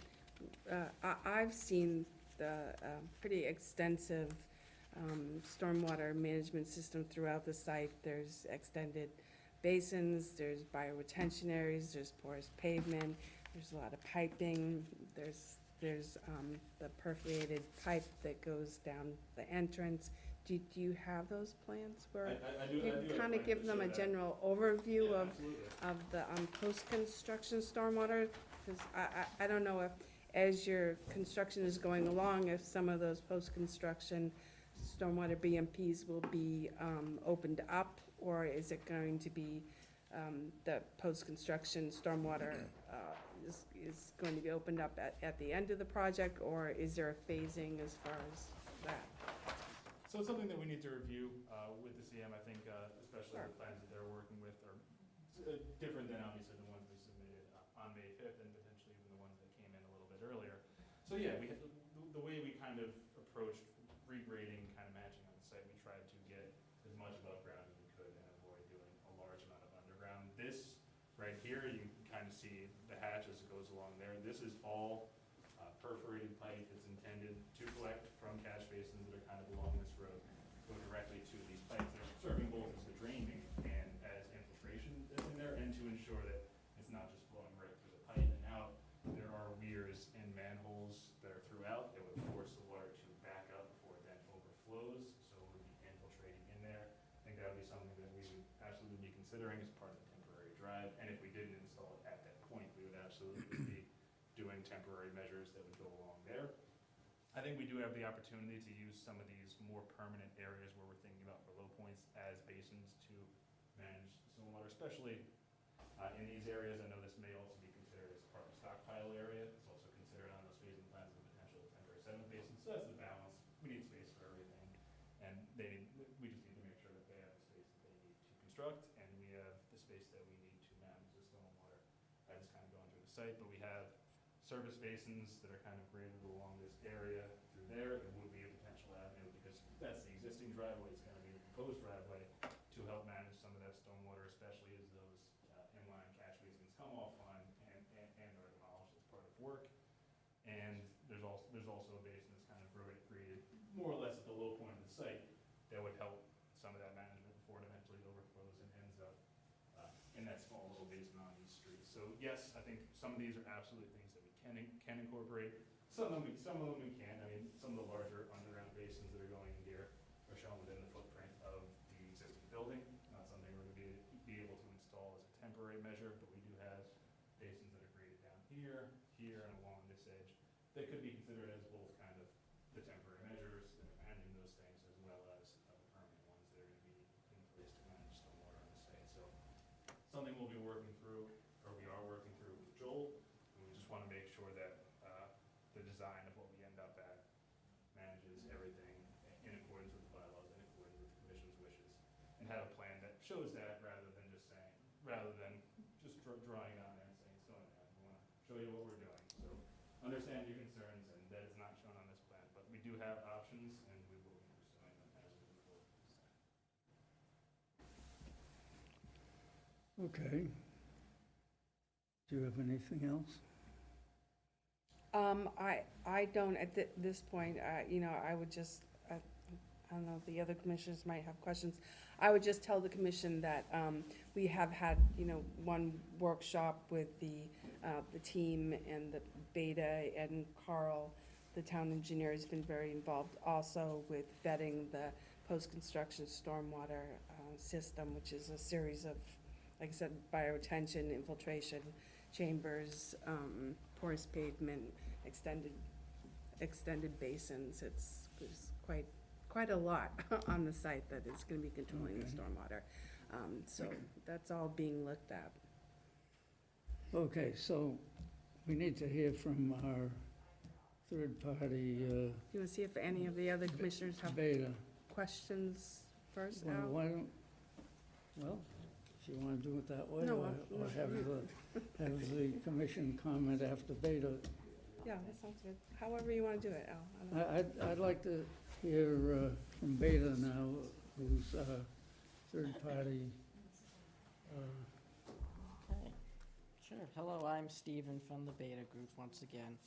I've seen the pretty extensive stormwater management system throughout the site. There's extended basins, there's bioretention areas, there's porous pavement, There's a lot of piping, there's the perforated pipe that goes down the entrance. Do you have those plans where you kind of give them a general overview of the post-construction stormwater? Because I don't know if, as your construction is going along, if some of those post-construction stormwater BMPs will be opened up, or is it going to be the post-construction stormwater is going to be opened up at the end of the project, or is there a phasing as far as that? So it's something that we need to review with the CM. I think especially Sure. the plans that they're working with are different than obviously the ones we submitted on May 5th, and potentially even the ones that came in a little bit earlier. So yeah, we had, the way we kind of approached regrading, kind of matching on the site, we tried to get as much above ground as we could and avoid doing a large amount of underground. This right here, you can kind of see the hatch as it goes along there. This is all perforated pipe. It's intended to collect from catch basins that are kind of along this road, go directly to these pipes. They're serving both as the draining and as infiltration that's in there, and to ensure that it's not just flowing right through the pipe and out. There are weirs and manholes that are throughout that would force the water to back up before it then overflows, so it would be infiltrating in there. I think that would be something that we would absolutely be considering as part of the temporary drive, and if we didn't install it at that point, we would absolutely be doing temporary measures that would go along there. I think we do have the opportunity to use some of these more permanent areas where we're thinking about for low points as basins to manage stormwater, especially in these areas. I know this may also be considered as part of stockpile area. It's also considered on those phasing plans the potential temporary sediment basin. So that's the balance. We need space for everything, and we just need to make sure that they have the space that they need to construct, and we have the space that we need to manage the stormwater as it's kind of going through the site. But we have service basins that are kind of graded along this area through there. It would be a potential avenue, because that's the existing driveway. It's going to be the proposed driveway to help manage some of that stormwater, especially as those inline catch basins come offline and are demolished as part of work. And there's also a basin that's kind of created more or less at the low point of the site that would help some of that management before it eventually overflows and ends up in that small little basin on these streets. So yes, I think some of these are absolutely things that we can incorporate. Some of them we can't. I mean, some of the larger underground basins that are going in here are shown within the footprint of the existing building. Not something we're going to be able to install as a temporary measure, but we do have basins that are graded down here, and along this edge that could be considered as both kind of the temporary measures that are managing those things, as well as the permanent ones that are going to be in place to manage stormwater on the site. So something we'll be working through, or we are working through with Joel, and we just want to make sure that the design of what we end up at manages everything in accordance with the bylaws, in accordance with the commission's wishes, and have a plan that shows that, rather than just drawing it on there and saying it's going there. We want to show you what we're doing. So understand your concerns, and that is not shown on this plan, but we do have options, and we will be pursuing them as we move forward. Okay. Do you have anything else? I don't at this point. I would just, I don't know if the other commissioners might have questions. I would just tell the commission that we have had, one workshop with the team and the Beta, and Carl, the town engineer, has been very involved also with vetting the post-construction stormwater system, which is a series of, like I said, bioretention, infiltration, chambers, porous pavement, extended basins. It's quite a lot on the site that is going to be controlling the stormwater. So that's all being looked at. Okay, so we need to hear from our third-party Do you want to see if any of the other commissioners have Beta. questions first, Well, Al? why don't, well, if you want to do it that way, No, or have the commission comment after Beta. Yeah, that sounds good. However you want to do it, Al. I don't know. I'd like to hear from Beta now, who's third-party. Okay, sure. Hello, I'm Stephen from the Beta Group once again.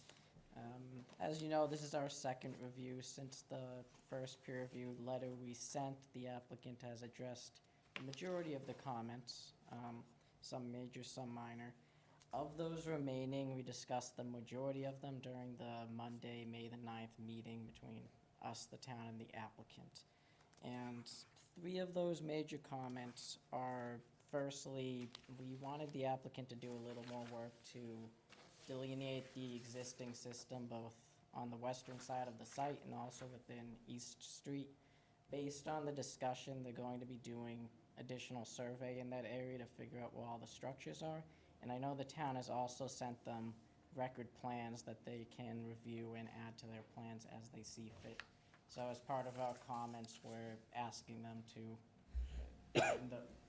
As you know, this is our second review. Since the first peer-reviewed letter we sent, the applicant has addressed the majority of the comments, some major, some minor. Of those remaining, we discussed the majority of them during the Monday, May the 9th meeting between us, the town, and the applicant. And 3 of those major comments are, firstly, we wanted the applicant to do a little more work to delineate the existing system both on the western side of the site and also within East Street. Based on the discussion, they're going to be doing additional survey in that area to figure out where all the structures are. And I know the town has also sent them record plans that they can review and add to their plans as they see fit. So as part of our comments, we're asking them to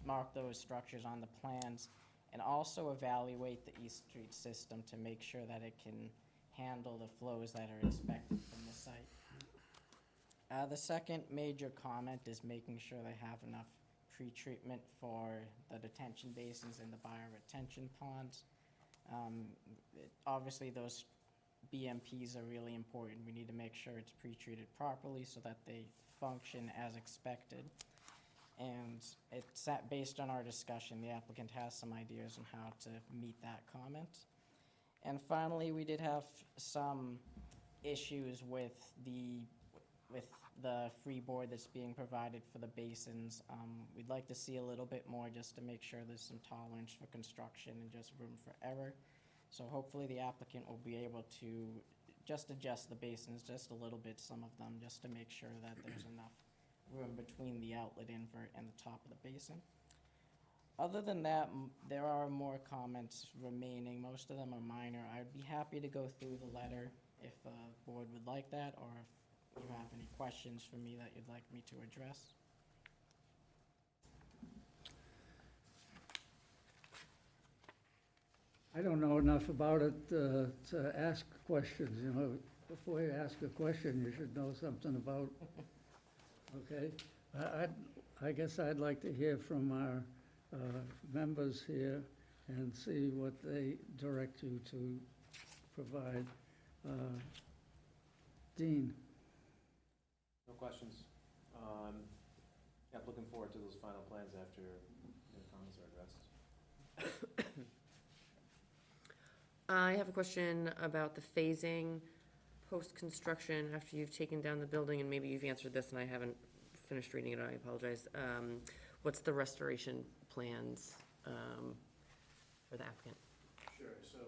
mark those structures on the plans and also evaluate the East Street system to make sure that it can handle the flows that are expected from the site. The second major comment is making sure they have enough pre-treatment for the detention basins and the bioretention ponds. Obviously, those BMPs are really important. We need to make sure it's pre-treated properly so that they function as expected. And it's based on our discussion, the applicant has some ideas on how to meet that comment. And finally, we did have some issues with the freeboard that's being provided for the basins. We'd like to see a little bit more just to make sure there's some tolerance for construction and just room for error. So hopefully the applicant will be able to just adjust the basins just a little bit, some of them, just to make sure that there's enough room between the outlet invert and the top of the basin. Other than that, there are more comments remaining. Most of them are minor. I'd be happy to go through the letter if the board would like that, or if you have any questions for me that you'd like me to address. I don't know enough about it to ask questions, you know. Before you ask a question, you should know something about, okay? I guess I'd like to hear from our members here and see what they direct you to provide. Dean? No questions. Yeah, looking forward to those final plans after your comments are addressed. I have a question about the phasing post-construction after you've taken down the building, and maybe you've answered this and I haven't finished reading it, I apologize. What's the restoration plans for the applicant? Sure, so,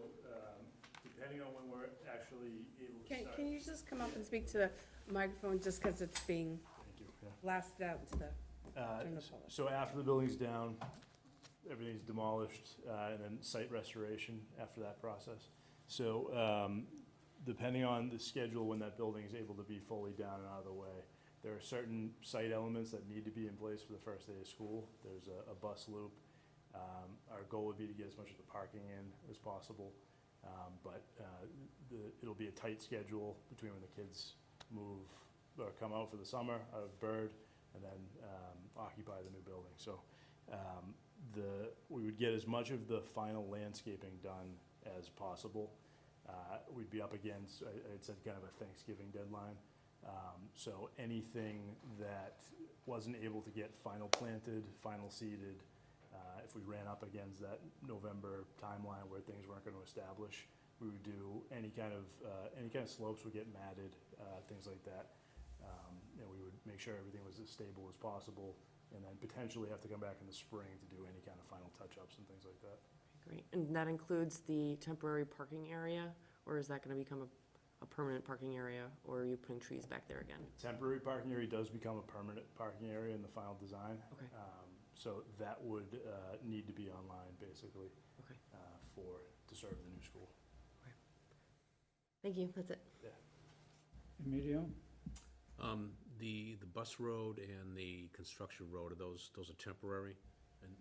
depending on when we're actually able to start. Can you just come up and speak to the microphone, just because it's being Thank you, yeah. blasted out to the general public? So after the building's down, everything's demolished, and then site restoration after that process. So, depending on the schedule when that building is able to be fully down and out of the way, there are certain site elements that need to be in place for the first day of school. There's a bus loop. Our goal would be to get as much of the parking in as possible, but it'll be a tight schedule between when the kids move or come out for the summer out of Bird and then occupy the new building. So we would get as much of the final landscaping done as possible. We'd be up against, I'd said, kind of a Thanksgiving deadline. So anything that wasn't able to get final planted, final seeded, if we ran up against that November timeline where things weren't going to establish, we would do any kind of slopes would get matted, things like that. And we would make sure everything was as stable as possible, and then potentially have to come back in the spring to do any kind of final touch-ups and things like that. Great, and that includes the temporary parking area, or is that gonna become a permanent parking area, or are you putting trees back there again? Temporary parking area does become a permanent parking area in the final design. Okay. So that would need to be online, basically, Okay. to serve the new school. Thank you, that's it. Emilio? The bus road and the construction road, are those are temporary? And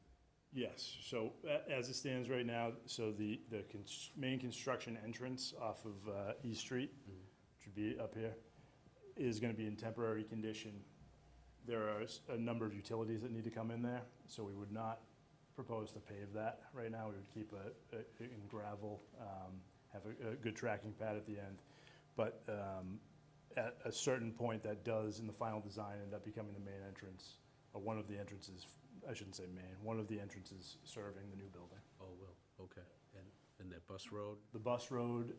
Yes, so as it stands right now, so the main construction entrance off of East Street, which would be up here, is gonna be in temporary condition. There are a number of utilities that need to come in there, so we would not propose to pave that right now. We would keep it in gravel, have a good tracking pad at the end. But at a certain point, that does, in the final design, end up becoming the main entrance, or one of the entrances, I shouldn't say main, one of the entrances serving the new building. Oh, well, okay. And and that bus road? The bus road,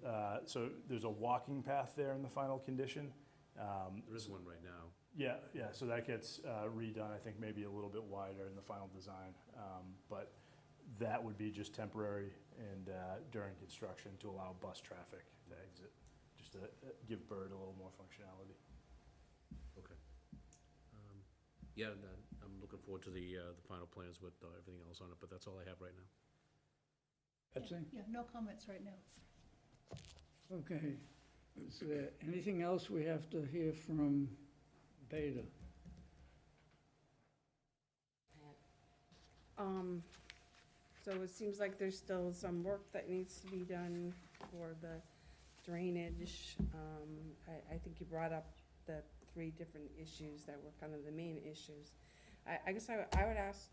so there's a walking path there in the final condition. There is one right now. Yeah, so that gets redone, I think maybe a little bit wider in the final design. But that would be just temporary and during construction to allow bus traffic to exit, just to give Bird a little more functionality. Okay. Yeah, and, I'm looking forward to the final plans with everything else on it, but that's all I have right now. Betsy? Yeah, no comments right now. Okay. Is there anything else we have to hear from Beta? So it seems like there's still some work that needs to be done for the drainage. I think you brought up the 3 different issues that were kind of the main issues. I guess I would ask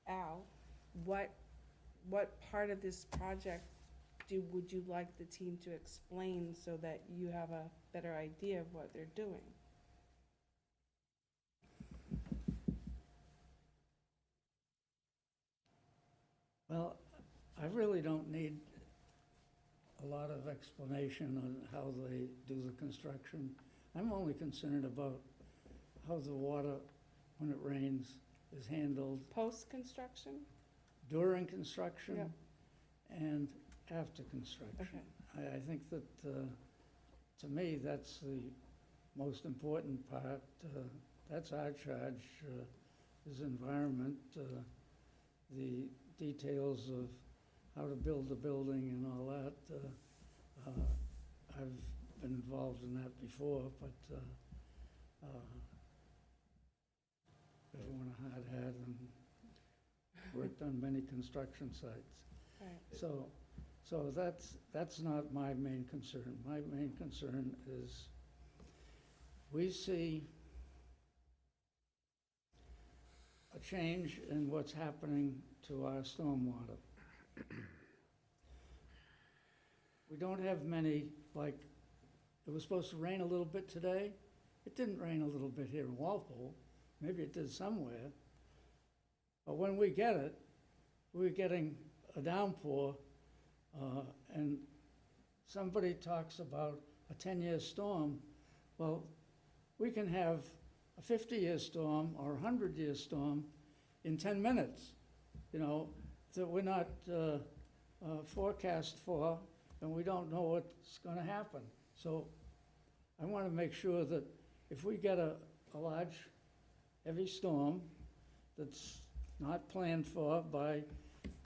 Al, what part of this project would you like the team to explain so that you have a better idea of what they're doing? Well, I really don't need a lot of explanation on how they do the construction. I'm only concerned about how the water, when it rains, is handled Post-construction? during construction Yep. and after construction. Okay. I think that, to me, that's the most important part. That's our charge, is environment, the details of how to build the building and all that. I've been involved in that before, but everyone a hard hat and worked on many construction sites. Right. So that's not my main concern. My main concern is we see a change in what's happening to our stormwater. We don't have many, like, it was supposed to rain a little bit today. It didn't rain a little bit here in Walpole. Maybe it did somewhere. But when we get it, we're getting a downpour, and somebody talks about a 10-year storm. Well, we can have a 50-year storm or a 100-year storm in 10 minutes, that we're not forecast for, and we don't know what's going to happen. So I want to make sure that if we get a large, heavy storm that's not planned for by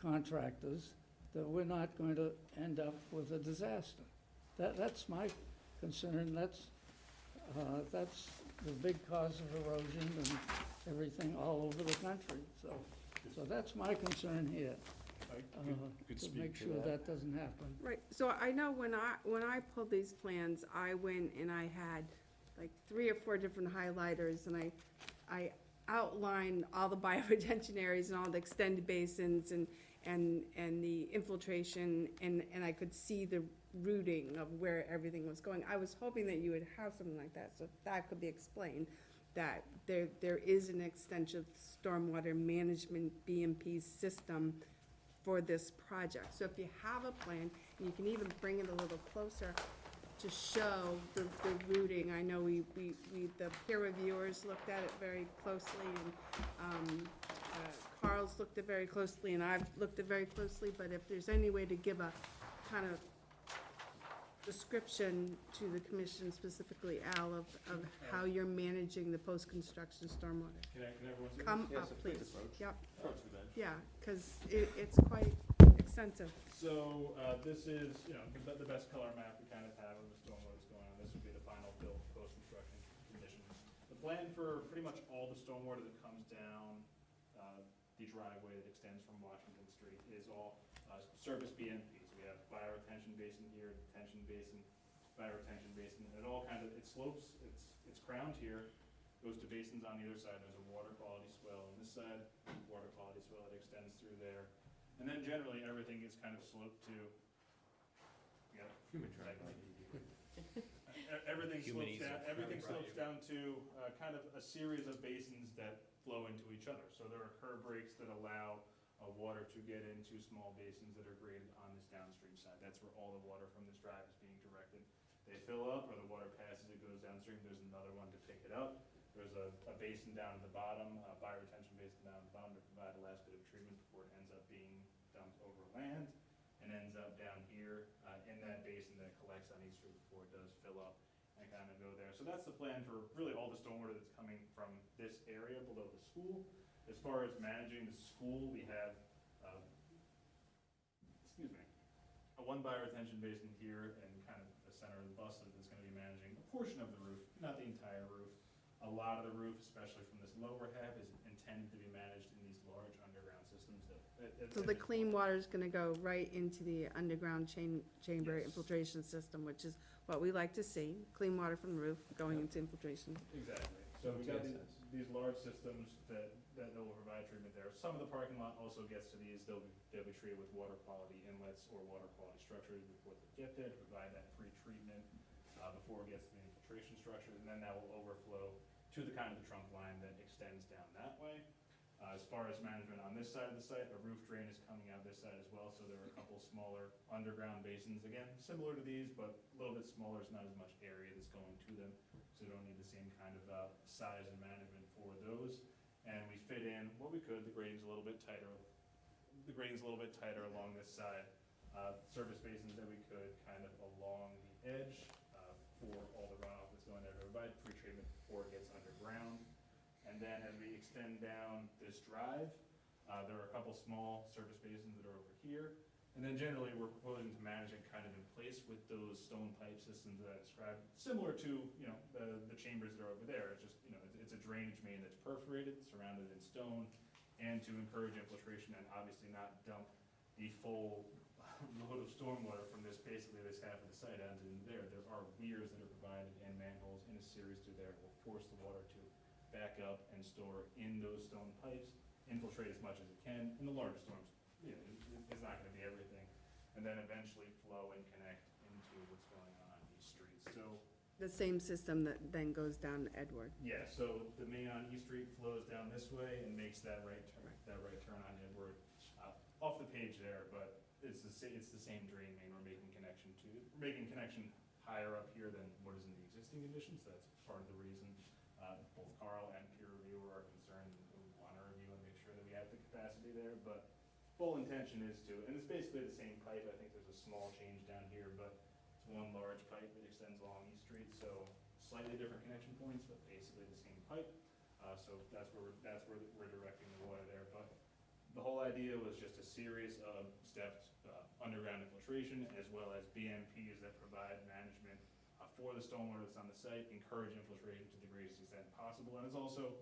contractors, that we're not going to end up with a disaster. That's my concern. That's the big cause of erosion and everything all over the country. So that's my concern here, to make sure that doesn't happen. Right, so I know when I pulled these plans, I went and I had like 3 or 4 different highlighters, and I outlined all the bioretention areas and all the extended basins and the infiltration, and I could see the routing of where everything was going. I was hoping that you would have something like that, so that could be explained, that there is an extensive stormwater management BMP system for this project. So if you have a plan, and you can even bring it a little closer to show the routing. I know the peer reviewers looked at it very closely, and Carl's looked at it very closely, and I've looked at it very closely, but if there's any way to give a kind of description to the commission, specifically Al, of how you're managing the post-construction stormwater. Can everyone see this? Come Yes, up, so please. approach. Yep, Approach the bench. yeah, because it's quite extensive. So, this is, the best color map we kind of have of the stormwater that's going on. This would be the final build post-construction conditions. The plan for pretty much all the stormwater that comes down the driveway that extends from Washington Street is all surface BMP. So we have bioretention basin here, detention basin, bioretention basin, and it all it slopes, it's crowned here, goes to basins on either side. There's a water quality swell on this side, water quality swell that extends through there. And then generally, everything is kind of sloped to, everything slopes down to kind of a series of basins that flow into each other. So there are curb breaks that allow water to get into small basins that are graded on this downstream side. That's where all the water from this drive is being directed. They fill up, or the water passes, it goes downstream, there's another one to pick it up. There's a basin down at the bottom, a bioretention basin down at the bottom to provide the last bit of treatment before it ends up being dumped over land and ends up down here in that basin that collects on East Street before it does fill up and kind of go there. So that's the plan for really all the stormwater that's coming from this area below the school. As far as managing the school, we have, a one bioretention basin here and kind of the center of the bus that's going to be managing a portion of the roof, not the entire roof. A lot of the roof, especially from this lower half, is intended to be managed in these large underground systems that. So the clean water is gonna go right into the underground chamber Yes. infiltration system, which is what we like to see, clean water from the roof going into infiltration. Exactly. So we've got these large systems that will provide treatment there. Some of the parking lot also gets to these. They'll be treated with water quality inlets or water quality structures before they get there to provide that pre-treatment before it gets to the infiltration structures, and then that will overflow to the kind of the trunk line that extends down that way. As far as management on this side of the site, a roof drain is coming out this side as well, so there are a couple smaller underground basins, again, similar to these, but a little bit smaller, it's not as much area that's going to them, so we don't need the same kind of size and management for those. And we fit in what we could, the grading's a little bit tighter along this side. Surface basins that we could kind of along the edge for all the runoff that's going there to provide pre-treatment before it gets underground. And then as we extend down this drive, there are a couple small surface basins that are over here. And then generally, we're proposing to manage it kind of in place with those stone pipe systems that I described, similar to, the chambers that are over there. It's just, it's a drainage main that's perforated, surrounded in stone, and to encourage infiltration and obviously not dump the full load of stormwater from basically this half of the site onto there. There are weirs that are provided and manholes in a series through there that will force the water to back up and store in those stone pipes, infiltrate as much as it can. In the larger storms, it's not gonna be everything. And then eventually flow and connect into what's going on East Street. So, The same system that then goes down Edward. yeah, so the main on East Street flows down this way and makes that right turn on Edward. Off the page there, but it's the same drain main we're making connection to. We're making connection higher up here than what is in the existing addition, so that's part of the reason. Both Carl and peer reviewer are concerned and we want to review and make sure that we have the capacity there, but full intention is to, and it's basically the same pipe. I think there's a small change down here, but it's one large pipe that extends along East Street, so slightly different connection points, but basically the same pipe. So that's where we're directing the water there, but the whole idea was just a series of steps, underground infiltration, as well as BMPs that provide management for the stormwater that's on the site, encourage infiltration to the greatest extent possible, and it's also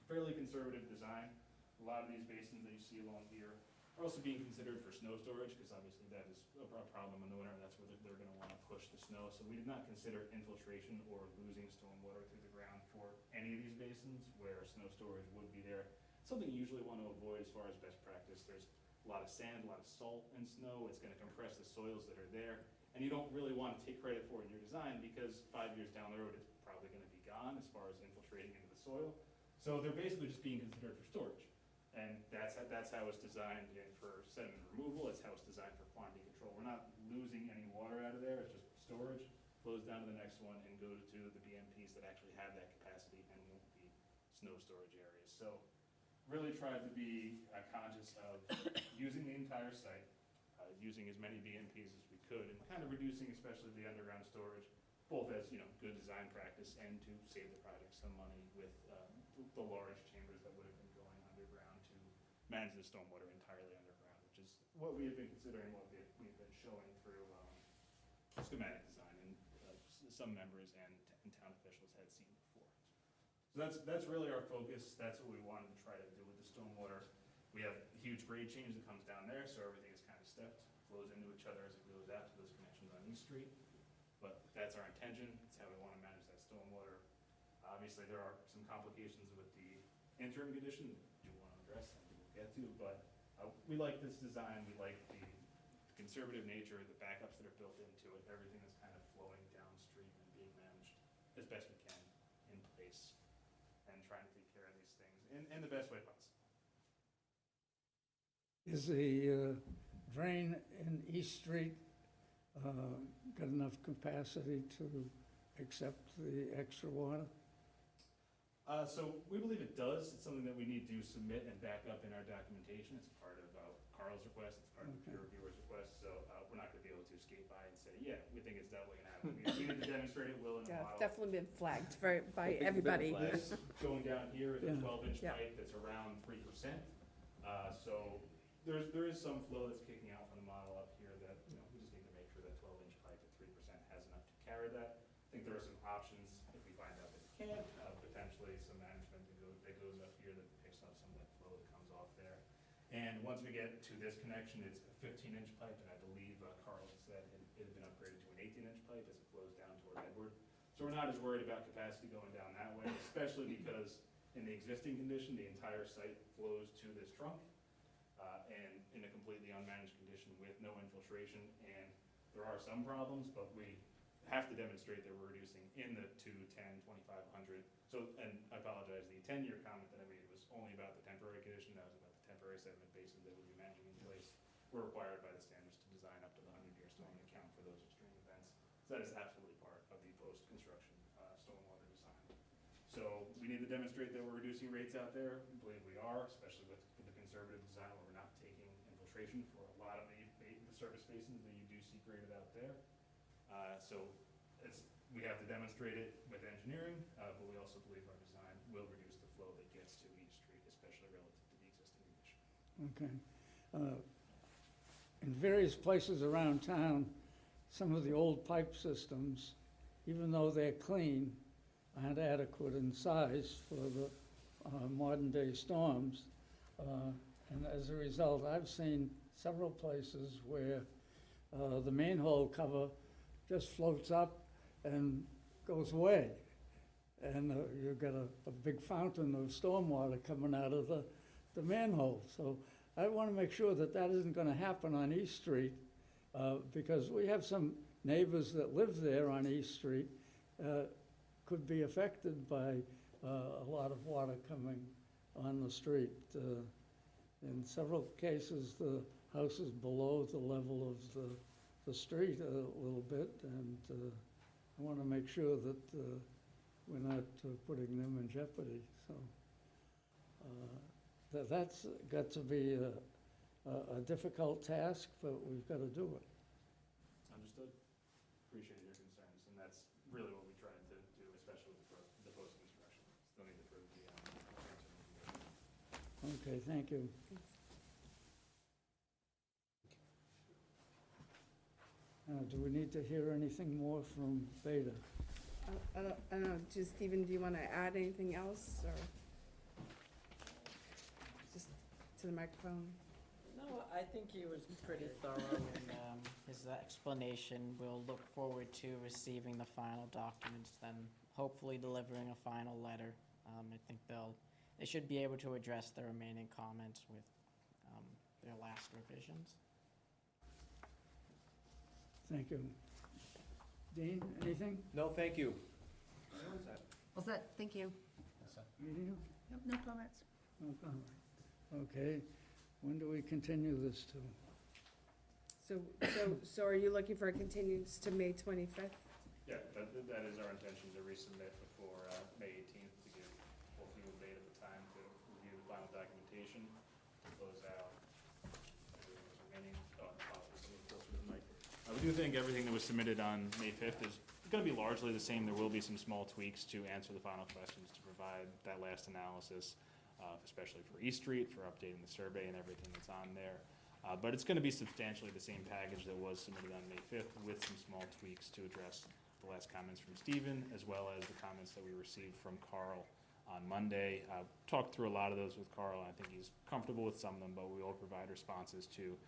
fairly conservative design. A lot of these basins that you see along here are also being considered for snow storage, because obviously that is a problem in the winter, and that's where they're gonna wanna push the snow. So we did not consider infiltration or losing stormwater through the ground for any of these basins where snow storage would be there. Something you usually want to avoid as far as best practice. There's a lot of sand, a lot of salt and snow. It's gonna compress the soils that are there. And you don't really want to take credit for it in your design, because 5 years down the road, it's probably gonna be gone as far as infiltrating into the soil. So they're basically just being considered for storage. And that's how it's designed for sediment removal. It's how it's designed for quantity control. We're not losing any water out of there. It's just storage, flows down to the next one and goes to the BMPs that actually have that capacity and won't be snow storage areas. So really tried to be conscious of using the entire site, using as many BMPs as we could, and kind of reducing especially the underground storage, both as, good design practice and to save the project some money with the large chambers that would have been going underground to manage the stormwater entirely underground, which is what we have been considering, what we've been showing through schematic design, and some members and town officials had seen before. So that's really our focus. That's what we wanted to try to do with the stormwater. We have a huge grade change that comes down there, so everything is kind of stepped, flows into each other as it goes out to those connections on East Street. But that's our intention. It's how we want to manage that stormwater. Obviously, there are some complications with the interim condition that we do want to address and we'll get to, but we like this design. We like the conservative nature, the backups that are built into it, everything that's kind of flowing downstream and being managed as best we can in place, and trying to take care of these things in the best way possible. Is the drain in East Street got enough capacity to accept the extra water? So we believe it does. It's something that we need to submit and back up in our documentation. It's part of Carl's request, it's part of the peer reviewer's request, so we're not gonna be able to skate by and say, yeah, we think it's definitely gonna happen. We need to demonstrate it will in a Yeah, model. it's definitely been flagged by everybody. This going down here is a Yeah. 12-inch Yeah. pipe that's around 3%. So there is some flow that's kicking out from the model up here that, we just need to make sure that 12-inch pipe at 3% has enough to carry that. I think there are some options if we find out that it can't, potentially some management that goes up here that picks up some of that flow that comes off there. And once we get to this connection, it's a 15-inch pipe, and I believe Carl said it had been upgraded to an 18-inch pipe as it flows down toward Edward. So we're not as worried about capacity going down that way, especially because in the existing condition, the entire site flows to this trunk, and in a completely unmanaged condition with no infiltration. And there are some problems, but we have to demonstrate that we're reducing in the 2, 10, 2500. So, and I apologize, the 10-year comment that I made was only about the temporary condition. That was about the temporary sediment basin that would be managing in place. We're required by the standards to design up to the 100-year storm and account for those extreme events. So that is absolutely part of the post-construction stormwater design. So we need to demonstrate that we're reducing rates out there. We believe we are, especially with the conservative design where we're not taking infiltration for a lot of the surface basins that you do see graded out there. So we have to demonstrate it with engineering, but we also believe our design will reduce the flow that gets to East Street, especially relative to the existing condition. Okay. In various places around town, some of the old pipe systems, even though they're clean, aren't adequate in size for the modern-day storms. And as a result, I've seen several places where the manhole cover just floats up and goes away. And you've got a big fountain of stormwater coming out of the manhole. So I want to make sure that that isn't going to happen on East Street, because we have some neighbors that live there on East Street, could be affected by a lot of water coming on the street. In several cases, the house is below the level of the street a little bit, and I want to make sure that we're not putting them in jeopardy. So that's got to be a difficult task, but we've got to do it. Understood. Appreciate your concerns, and that's really what we tried to do, especially with the post-construction. Still need to prove the transfer. Okay, thank you. Do we need to hear anything more from Beta? I don't know, just Stephen, do you want to add anything else, or just to the microphone? No, I think he was pretty thorough in his explanation. We'll look forward to receiving the final documents, then hopefully delivering a final letter. I think they should be able to address the remaining comments with their last revisions. Thank you. Dean, anything? No, thank you. What's that? Thank you. Meeting? Yep, no comments. No comment. Okay, when do we continue this to? So are you looking for a continuance to May 25th? Yeah, that is our intention to resubmit before May 18th to give both you and Beta the time to review the final documentation, to close out everything that's remaining. We do think everything that was submitted on May 5th is going to be largely the same. There will be some small tweaks to answer the final questions, to provide that last analysis, especially for East Street, for updating the survey and everything that's on there. But it's going to be substantially the same package that was submitted on May 5th, with some small tweaks to address the last comments from Stephen, as well as the comments that we received from Carl on Monday. Talked through a lot of those with Carl, and I think he's comfortable with some of them, but we will provide responses to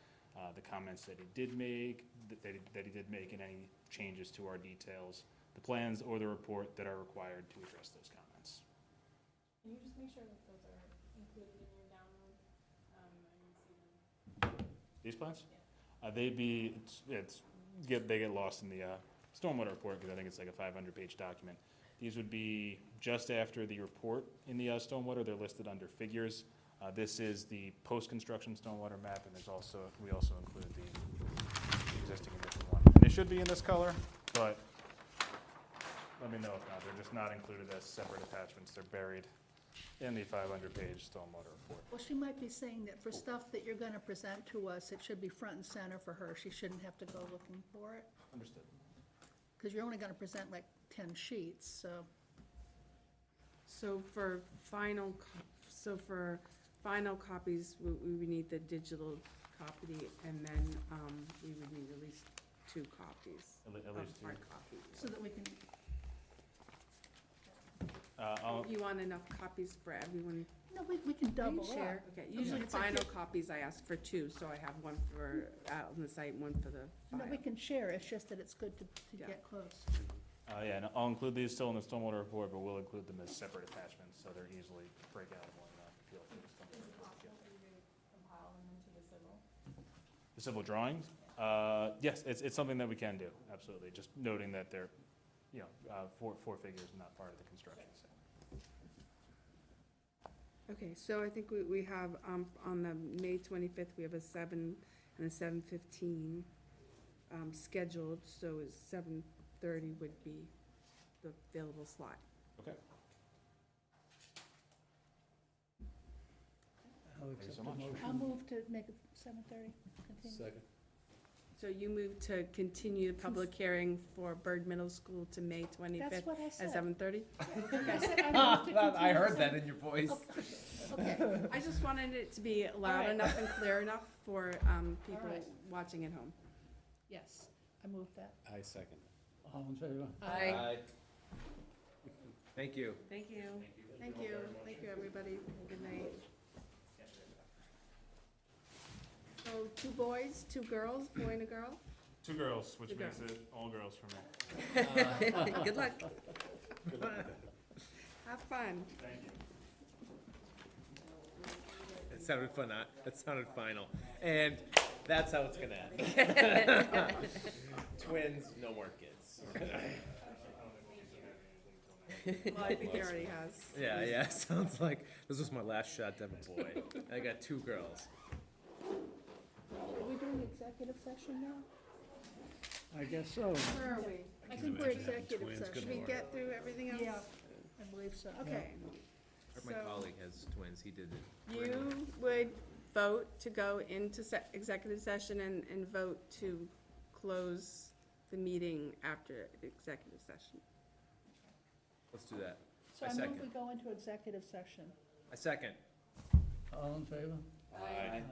the comments that he did make, that he did make, and any changes to our details, the plans, or the report that are required to address those comments. Can you just make sure that those are included in your download? I didn't see them. These plans? Yeah. They get lost in the stormwater report, because I think it's like a 500-page document. These would be just after the report in the stormwater. They're listed under figures. This is the post-construction stormwater map, and we also include the existing and different one. And they should be in this color, but let me know if not. They're just not included as separate attachments. They're buried in the 500-page stormwater report. Well, she might be saying that for stuff that you're gonna present to us, it should be front and center for her. She shouldn't have to go looking for it. Understood. Because you're only gonna present like 10 sheets, so. So for final copies, we would need the digital copy, and then we would need at least 2 copies. At least two. Hard copies. So that we can, You want enough copies for everyone? no, we can double up. Share? Okay, usually It's like final copies I ask for 2, so I have one for out on the site, one for the No, file. we can share, it's just that it's good to Yeah. get close. Yeah, and I'll include these still in the stormwater report, but we'll include them as separate attachments, so they're easily breakoutable and appeal to the stormwater report. Compile them into the civil. The civil drawings? Yes, it's something that we can do, absolutely, just noting that they're, four figures, not part of the construction. So. Okay, so I think we have, on the May 25th, we have a 7 and a 7:15 scheduled, so 7:30 would be the available slot. Okay. I'll you accept so the much. motion. I'll move to make it 7:30, continue. Second. So you move to continue the public hearing for Bird Middle School to May 25th That's what I at said. 7:30? I said I moved to I continue heard to that in your voice. Okay, I just wanted it to be loud Alright. enough and clear enough for people Alright. watching at home. yes, I moved that. I second. All in favor? Aye. Thank you. Thank you. Thank you. Thank you, everybody. Good night. So 2 boys, 2 girls, boy and a girl? 2 girls, which Two makes girls. it all girls for me. Good luck. Have fun. Thank you. It sounded fun, that sounded final. And that's how it's gonna end. Twins, no more kids. Well, I think he already has. Yeah, sounds like this was my last shot to have a boy. I got 2 girls. Are we doing executive session now? I guess so. Where are we? I think we're executive session. Should we get through everything else? Yeah, I believe so. Okay. My So colleague has twins, he did it. you would vote to go into executive session and vote to close the meeting after executive session. Let's do that. So I I move second. we go into executive session. I second. All in favor? Aye.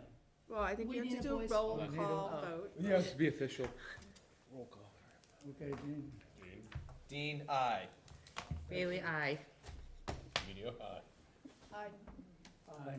Well, I think We you have need to a do a voice roll vote. call vote. Yes, be official. Roll call. Okay, Dean. Dean, aye. Bailey, aye. Video, aye. Aye. Aye.